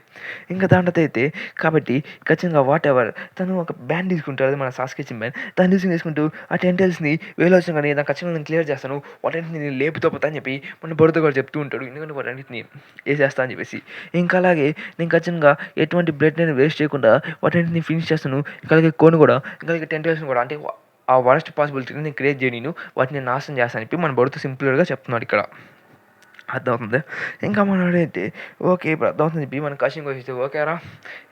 S1: ఇంకా దాంట్లో అయితే కాబట్టి ఖచ్చితంగా వాటెవర్ తను ఒక బ్యాండ్ తీసుకుంటాడు. అది మన సాస్కే చింబాన్. దాన్ని తీసుకుంటూ ఆ టెంటల్స్‌ని వేలో వచ్చినా కానీ దాన్ని ఖచ్చితంగా నేను క్లియర్ చేస్తాను. వాటన్నిటిని నేను లేపుతో పోతా అని చెప్పి మన బొరుతో కూడా చెప్తూ ఉంటాడు. ఎందుకంటే వాటన్నిటిని ఏసేస్తా అని చెప్పేసి. ఇంకా అలాగే నేను ఖచ్చితంగా ఎటువంటి బ్లడ్ నేను వేస్ట్ చేయకుండా వాటన్నిటిని ఫినిష్ చేస్తాను. ఇంకా అలాగే కోన్ కూడా ఇంకా అలాగే టెంటల్స్‌ని కూడా అంటే ఆ వరస్ట్ పాసిబిలిటీని నేను క్రియేట్ చేయను. వాటిని నాశనం చేస్తాను అని చెప్పి మన బొరుతో సింపుల్‌గా చెప్తున్నాడు ఇక్కడ. అర్థమవుతుందా? ఇంకా మనోడైతే ఓకే. ఇప్పుడు అర్థమవుతుంది చెప్పి మన కాశింగ్ అయితే ఓకేరా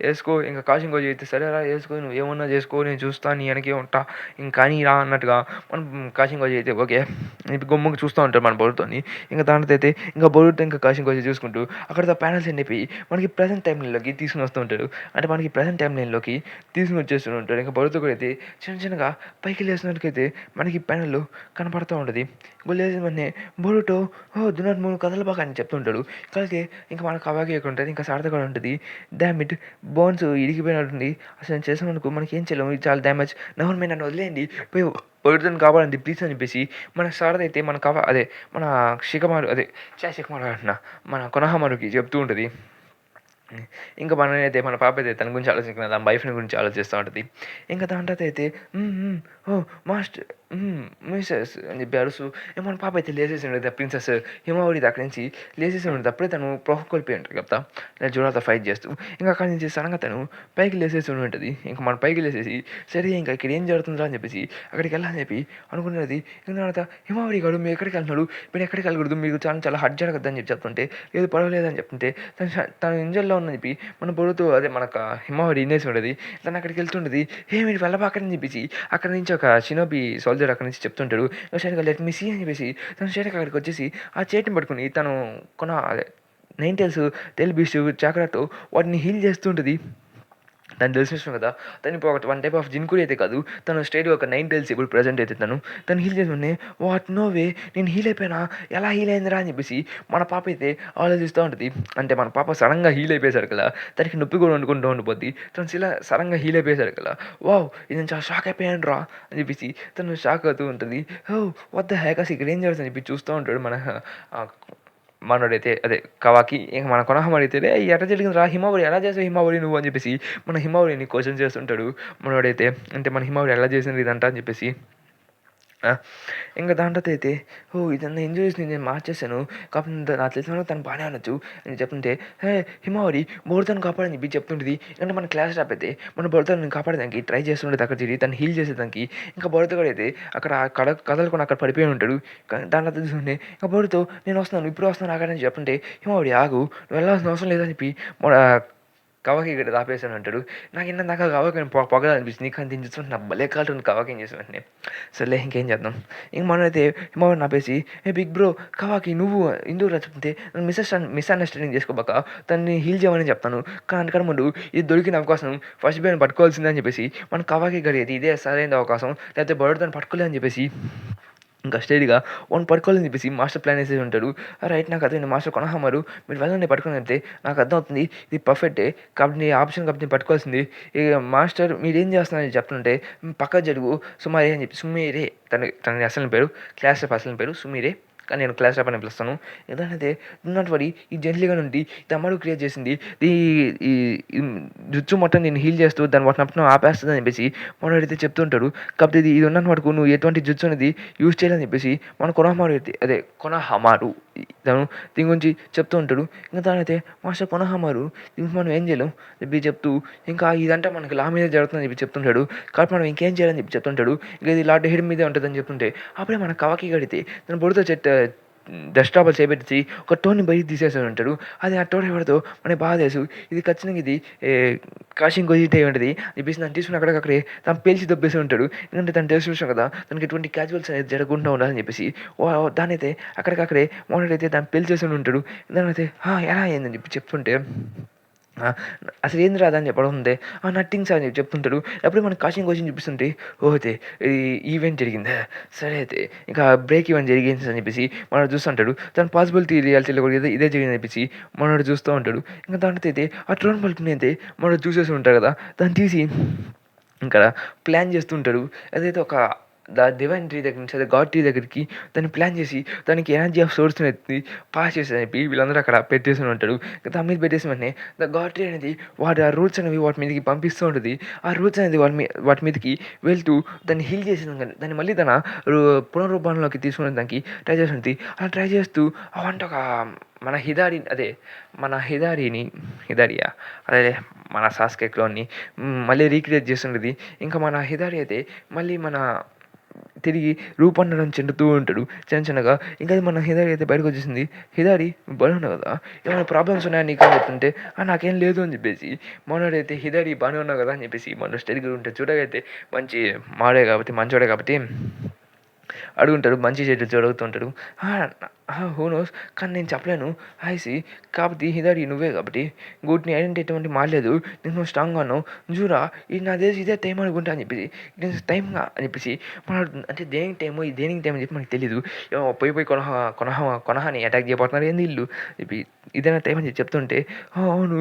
S1: ఏసుకో ఇంక కాశింగ్ అయితే సరేరా ఏసుకో నువ్వేమన్నా చేసుకో నేను చూస్తా నీ వెనకే ఉంటా ఇంక కానీరా అన్నట్టుగా మనం కాశింగ్ అయితే ఓకే. ఇప్పుడు గమ్ముగా చూస్తూ ఉంటారు మన బరుతోని. ఇంకా దాంట్లో అయితే ఇంకా బరువుతో ఇంకా కాశింగ్ చూసుకుంటూ అక్కడితో ప్యానెల్స్ అయిపోయి మనకి ప్రెజెంట్ టైమ్ లైన్‌లోకి తీసుకొని వస్తూ ఉంటాడు. అంటే మనకి ప్రెజెంట్ టైమ్ లైన్‌లోకి తీసుకొని వచ్చేస్తూ ఉంటాడు. ఇంకా బరువుతో కూడా అయితే చిన్నగా పైకి లేస్తున్నట్టుగైతే మనకి ప్యానెల్‌లో కనపడుతూ ఉంటది. లేచిన వెంటనే బరుటో డు నాట్ మూవ్ కదలొద్దు వదలబాక అని చెప్తుంటాడు. కలిసి ఇంకా మన కవాకి ఎక్కడ ఉంటుంది, ఇంకా సరదా కూడా ఉంటుంది. డామిట్ బోన్స్ ఇరిగిపోయినట్టుంది. అసలు నేను చేసామనుకో మనకేం చేయలేము, ఇది చాలా డ్యామేజ్. నెవర్ మైండ్ నన్ను వదిలేయండి, పోయి బరుడుని కాపాడండి ప్లీజ్ అని చెప్పేసి మన సారథి అయితే మన అదే మన శిఖమారు అదే శిఖమారు అంటున్నా మన కొనహమారుకి చెప్తూ ఉంటుంది. ఇంకా మనమైతే మన పాప అయితే తన గురించి ఆలోచించుకున్న తన వైఫ్‌ని గురించి ఆలోచిస్తూ ఉంటది. ఇంకా దాని తర్వాత అయితే ఓహ్! మాస్టర్ మిసెస్ అని చెప్పి అరుస్తూ మన పాప అయితే లేసేసి ఉంటది. ప్రిన్సెస్ హిమవరి అక్కడి నుంచి లేసేసి ఉంటది. అప్పుడే తను స్పృహ కోల్పోయి ఉంటది కదా! జునాతో ఫైట్ చేస్తూ. ఇంకా అక్కడి నుంచి సడన్‌గా తను పైకి లేసేసి ఉంటది. ఇంక మన పైకి లేసేసి సరే ఇంక ఇక్కడ ఏం జరుగుతుందిరా అని చెప్పేసి అక్కడికెళ్ళాలని చెప్పి అనుకున్నది. ఇంక తర్వాత హిమవరి గాడు మీరు ఎక్కడికెళ్తున్నాడు? మీరు ఎక్కడికి వెళ్ళకూడదు. మీకు చాలా చాలా హర్ట్ జరగద్దని చెప్పి చెప్తుంటే లేదు పర్వాలేదని చెప్తుంటే తను ఇంజన్‌లో ఉందని చెప్పి మన బొరుతో అదే మనకు హిమవరి ఇనేసి ఉంటది. తను అక్కడికి వెళ్తుంటది. మీరు వెళ్ళబాకండి అని చెప్పేసి అక్కడి నుంచి ఒక షినోబి సోల్జర్ అక్కడి నుంచి చెప్తుంటాడు. సడన్‌గా లెట్ మీ సీ అని చెప్పేసి తను స్ట్రెయిట్‌గా అక్కడికి వచ్చేసి ఆ చేతిని పట్టుకొని తను అదే నైన్ టైల్స్ టెయిల్ బీస్ట్ చాక్రాతో వాటిని హీల్ చేస్తూ ఉంటది. తను తెలిసిన విషయం కదా! తను ఇప్పుడు ఒక వన్ టైప్ ఆఫ్ జిన్‌కుడి అయితే కాదు. తను స్ట్రెయిట్‌గా ఒక 9 టైల్స్ ఇప్పుడు ప్రెజెంట్ అయితే తను హీల్ చేసి వాట్ నో వే నేను హీల్ అయిపోయానా? ఎలా హీల్ అయిందిరా అని చెప్పేసి మన పాప అయితే ఆలోచిస్తూ ఉంటది. అంటే మన పాప సడెన్‌గా హీల్ అయిపోయేసరికి కదా! తనకి నొప్పి కూడా వండుకుంటూ ఉండిపోద్ది. తను సడెన్‌గా హీల్ అయిపోయేసరికి కదా! వావ్! ఇది నేను చాలా షాక్ అయిపోయానురా అని చెప్పేసి తను షాక్ అవుతూ ఉంటది. ఓహ్! వాట్ ద హెక్ అసలు ఇక్కడ ఏం జరుగుతుందని చెప్పి చూస్తూ ఉంటాడు మన ఆహ్, మనోడైతే అదే కవాకి. ఇంక మన కొనోహమారి అయితే "రేయ్! ఎట్ట జరిగిందిరా హిమవరి ఎలా చేసావు హిమవరి నువ్వు" అని చెప్పేసి మన హిమవరిని క్వెషన్ చేస్తుంటాడు. మనోడైతే అంటే మన హిమవరి ఎలా చేసింది ఇదంతా అని చెప్పేసి. ఇంక దాని తర్వాత అయితే ఇదన్నా ఇంజురీస్‌ని నేను మార్చేసాను. కాకపోతే నాకు తెలిసినంత వరకు తను బానే ఉండొచ్చు అని చెప్తుంటే, "హే! హిమవరి బోరుతోని కాపాడని" చెప్పి చెప్తుంటది. ఎందుకంటే మన క్లాస్ స్టాఫ్ అయితే మన బోరుతోని కాపాడడానికి ట్రై చేస్తుంటది అక్కడ తిరిగి తను హీల్ చేసేదానికి. ఇంకా బోరుతో కూడా అయితే అక్కడ కదలకుండా అక్కడ పడిపోయి ఉంటాడు. కానీ దాని తర్వాత చూస్తుంటే ఇంక బోరుతో "నేను వస్తున్నాను, ఇప్పుడే వస్తున్నాను ఆగండి" అని చెప్తుంటే, "హిమవరి ఆగు, నువ్వు వెళ్ళాల్సిన అవసరం లేదని" చెప్పి మన కవాకి ఇక్కడ ఆపేసాను అంటాడు. నాకు ఇందాక కవాకి పొగడాలి అనిపించింది. కానీ దీన్ని చూస్తుంటే నాకు భలే కాలుతుంది కవాకిని చేసిన వెంటనే. సర్లే ఇంకేం చేద్దాం. ఇంక మనమైతే హిమవరిని ఆపేసి బిగ్ బ్రో కవాకి నువ్వు ఎందుకురా చెప్తే మిస్అండర్‌స్టాండింగ్ చేసుకోబాక తనని హీల్ చేయమని చెప్తాను. కానీ అంతకన్నా ముందు ఇది దొరికిన అవకాశం ఫస్ట్ బేర్‌ని పట్టుకోవాల్సిందే అని చెప్పేసి మన కవాకి గడిగేది ఇదే సరైన అవకాశం. లేకపోతే బరోడాని పట్టుకోలే అని చెప్పేసి ఇంకా స్ట్రెయిట్‌గా వాడిని పట్టుకోవాలని చెప్పేసి మాస్టర్ ప్లాన్ వేసేసి ఉంటాడు. రైట్ నాకు అర్థమైంది మాస్టర్ కొనహమారు మీరు వెళ్ళండి పట్టుకొని వెళ్తే నాకు అర్థమవుతుంది ఇది పర్ఫెక్టే. కాబట్టి ఆప్షన్ కాబట్టి నేను పట్టుకోవాల్సింది. ఇక మాస్టర్ మీరేం చేస్తున్నారని చెప్తుంటే పక్కకు జరుగు సుమారే అని చెప్పి సుమీరే తన అసలు పేరు క్లాస్ టాప్ అసలు పేరు సుమీరే. కానీ నేను క్లాస్ టాప్ అని పిలుస్తాను. ఎందుకంటే డూ నాట్ వరీ ఈ జెంట్లీగా నుండి ఇది అమ్మడు క్రియేట్ చేసింది. ఈ ఈ ఈ జుట్సు మొత్తం నేను హీల్ చేస్తూ దాన్ని వాటిని ఆపేస్తుందని చెప్పేసి మనోడైతే చెప్తుంటాడు. కాకపోతే ఇది ఉన్నంత వరకు నువ్వు ఎటువంటి జుట్సు అనేది యూజ్ చేయాలని చెప్పేసి మన కొనహమారు అయితే అదే కొనహమారు తను దీని గురించి చెప్తూ ఉంటాడు. ఇంకా దానైతే మాస్టర్ కొనహమారు దీనికి మనం ఏం చేయలేం చెప్పి చెప్తూ ఇంకా ఇదంతా మనకి లా మీద జరుగుతుందని చెప్పి చెప్తుంటాడు. కాబట్టి మనం ఇంకేం చేయాలని చెప్పి చెప్తుంటాడు. ఇక ఇది లార్డ్ హెడ్ మీదే ఉంటుందని చెప్తుంటే అప్పుడే మన కవాకి గడితే తన బుడతో డెస్క్‌టాప్‌లో చేపెట్టి ఒక టోన్‌ని బయటికి తీసేసి ఉంటాడు. అది ఆ టోన్ ఎవరిదో మనకి బాగా తెలుసు. ఇది ఖచ్చితంగా ఇది కాషిన్ గొజిట్ అయి ఉంటది. చెప్పేసి దాన్ని తీసుకొని అక్కడికక్కడే తను పేల్చి దొబ్బేసి ఉంటాడు. ఎందుకంటే తను తెలిసిన విషయం కదా! తనకి ఎటువంటి క్యాజువల్స్ అనేది జరగకుండా ఉండాలని చెప్పేసి దాన్నైతే అక్కడికక్కడే మొన్నటైతే దాన్ని పేల్చేసి ఉంటాడు. దాన్నైతే ఎలా అయిందని చెప్పి చెప్తుంటే అసలు ఏంది రాదా అని చెప్పడం ఉంది. నథింగ్ సార్ అని చెప్పి చెప్తుంటాడు. అప్పుడే మనకి కాషిన్ కోచింగ్ చూపిస్తుంటే అయితే ఈ ఈవెంట్ జరిగిందా? సరే అయితే ఇంకా బ్రేక్ ఈవెంట్ జరిగింది అని చెప్పేసి మనోడు చూస్తుంటాడు. తన పాసిబిలిటీ రియాలిటీలో కూడా ఇదే జరిగిందని చెప్పేసి మనోడు చూస్తూ ఉంటాడు. ఇంకా దాంట్లో అయితే ఆ ట్రోన్ బల్బ్‌ని అయితే మనోడు చూసేసి ఉంటాడు కదా! దాన్ని తీసి ఇంకా ప్లాన్ చేస్తుంటాడు. అదైతే ఒక డివైన్ ట్రీ దగ్గర నుంచి అదే గాడ్ ట్రీ దగ్గరికి దాన్ని ప్లాన్ చేసి దానికి ఎనర్జీ ఆఫ్ సోర్స్‌ని ఎత్తి పాస్ చేసి చెప్పి వీళ్ళందరూ అక్కడ పెట్టేసి ఉంటాడు. దాని మీద పెట్టేసిన వెంటనే ద గాడ్ ట్రీ అనేది వాటి ఆ రూట్స్ అనేవి వాటి మీదకి పంపిస్తూ ఉంటది. ఆ రూట్స్ అనేది వాటి మీదకి వెళ్తూ దాన్ని హీల్ చేసేదానికి దాన్ని మళ్ళీ తన పునర్రూపంలోకి తీసుకునేదానికి ట్రై చేస్తుంది. అలా ట్రై చేస్తూ అవంటే ఒక మన హిదారియా అదే మన సాస్కే క్లోన్‌ని మళ్ళీ రీక్రియేట్ చేస్తుంటది. ఇంకా మన హిదారి అయితే మళ్ళీ తిరిగి రూపాంతరం చెందుతూ ఉంటాడు చిన్నగా. ఇంకా అది మన హిదారి అయితే బయటకొచ్చేసింది. "హిదారి నువ్వు బాగున్నావు కదా! ఏమైనా ప్రాబ్లమ్స్ ఉన్నాయా నీకు" అని చెప్తుంటే నాకేం లేదు అని చెప్పేసి మనోడైతే "హిదారి బాగానే ఉన్నావు కదా" అని చెప్పేసి మనోడు స్టైల్‌గా ఉంటే చూడగైతే మంచి మంచోడే కాబట్టి అడుగుంటాడు. మంచి చెడ్డలు అడుగుతుంటాడు. హూ నోస్ కానీ నేను చెప్పలేను. ఐసి కాబట్టి హిదారి నువ్వే కాబట్టి గుడ్ నీ ఐడెంటిటీ ఎటువంటి మారలేదు. నేను స్ట్రాంగ్‌గా ఉన్నావు. చూడురా ఇది నాకు తెలిసి ఇదే టైం అనుకుంటా అని చెప్పేసి ఇది టైంగా అని చెప్పేసి మాట్లాడుతుంది. అంటే దేనికి టైము ఇది దేనికి టైం అని చెప్పి మనకు తెలీదు. పోయి కొనహాని అటాక్ చేయబోతున్నారు ఏంది ఈళ్ళు చెప్పి ఇదేనా టైం అని చెప్పి చెప్తుంటే అవును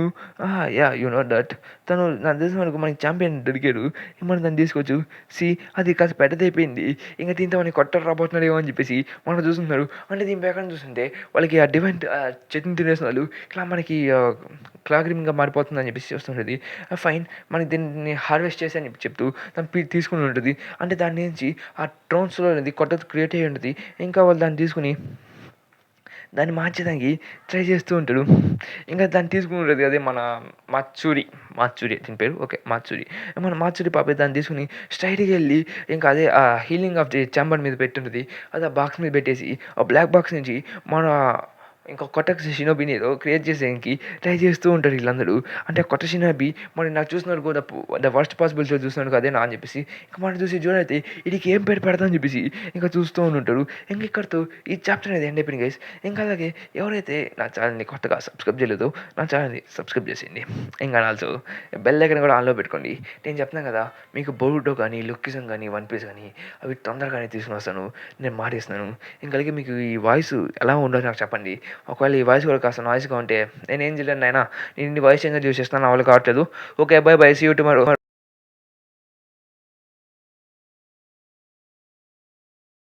S1: యాహ్! యూ నో దట్ తను నాకు తెలిసినంత వరకు మనకి ఛాంపియన్ దొరికాడు. మనం దాన్ని తీసుకోవచ్చు. అది కాస్త పెద్దదయిపోయింది. ఇంక దీంతో వాడిని కొట్టరు రాబోతున్నాడేమో అని చెప్పేసి మనం చూస్తున్నారు. అంటే దీని ప్రకారం చూస్తుంటే వాళ్ళకి ఆ డివైన్ చేతిని తినేసిన వాళ్ళు ఇట్లా మనకి క్లాగ్రిమ్‌గా మారిపోతుందని చెప్పేసి చూస్తుంటది. ఫైన్ మనకి దీన్ని హార్వెస్ట్ చేసి అని చెప్పి చెప్తూ తను తీసుకొని ఉంటది. అంటే దాని నుంచి ఆ ట్రోన్స్‌లో అనేది కొత్తది క్రియేట్ అయ్యి ఉంటది. ఇంకా వాళ్ళు దాన్ని తీసుకొని దాన్ని మార్చేదానికి ట్రై చేస్తూ ఉంటాడు. ఇంకా దాన్ని తీసుకొని ఉంటది. అదే మన మాత్సూరి దీని పేరు. ఓకే. మాత్సూరి. మన మాత్సూరి పాప దాన్ని తీసుకొని స్ట్రెయిట్‌గా ఎళ్లి ఇంకా అదే హీలింగ్ ఆఫ్ ది చాంబర్ మీద పెట్టుంటది. అది ఆ బాక్స్ మీద పెట్టేసి ఆ బ్లాక్ బాక్స్ నుంచి మన ఇంకో కొత్త షినోబిని ఏదో క్రియేట్ చేసేయడానికి ట్రై చేస్తూ ఉంటారు వీళ్ళందరూ. అంటే కొత్త షినోబి మరి నాకు చూసినోడు కూడా ద వర్స్ట్ పాసిబుల్ షో చూసినాడు అదేనా అని చెప్పేసి ఇంక మనం చూసి జోన్ అయితే వీడికి ఏం పేరు పెడతా అని చెప్పేసి ఇంకా చూస్తూ ఉంటారు. ఇంక ఇక్కడితో ఈ చాప్టర్ అనేది ఎండ్ అయిపోయింది గైస్. ఇంకా అలాగే ఎవరైతే నా ఛానల్‌ని కొత్తగా సబ్స్క్రైబ్ చేయలేదో నా ఛానల్‌ని సబ్స్క్రైబ్ చేసేయండి. ఇంకా ఆల్సో బెల్ ఐకాన్ కూడా ఆన్‌లో పెట్టుకోండి. నేను చెప్తున్నాను కదా మీకు బొరుటో కానీ, లుక్కిజం కానీ, వన్ పీస్ కానీ అవి తొందరగానే తీసుకొని వస్తాను. నేను మాటిస్తున్నాను. ఇంకా అలాగే మీకు ఈ వాయిస్ ఎలా ఉందో నాకు చెప్పండి. ఒకవేళ ఈ వాయిస్ కూడా కాస్త నాయిస్‌గా ఉంటే నేనేం చేయలేను నాయనా. నేను నీ వాయిస్ చేంజర్ చూసేస్తాను. నా వల్ల కావట్లేదు. Okay. Bye bye. See you tomorrow.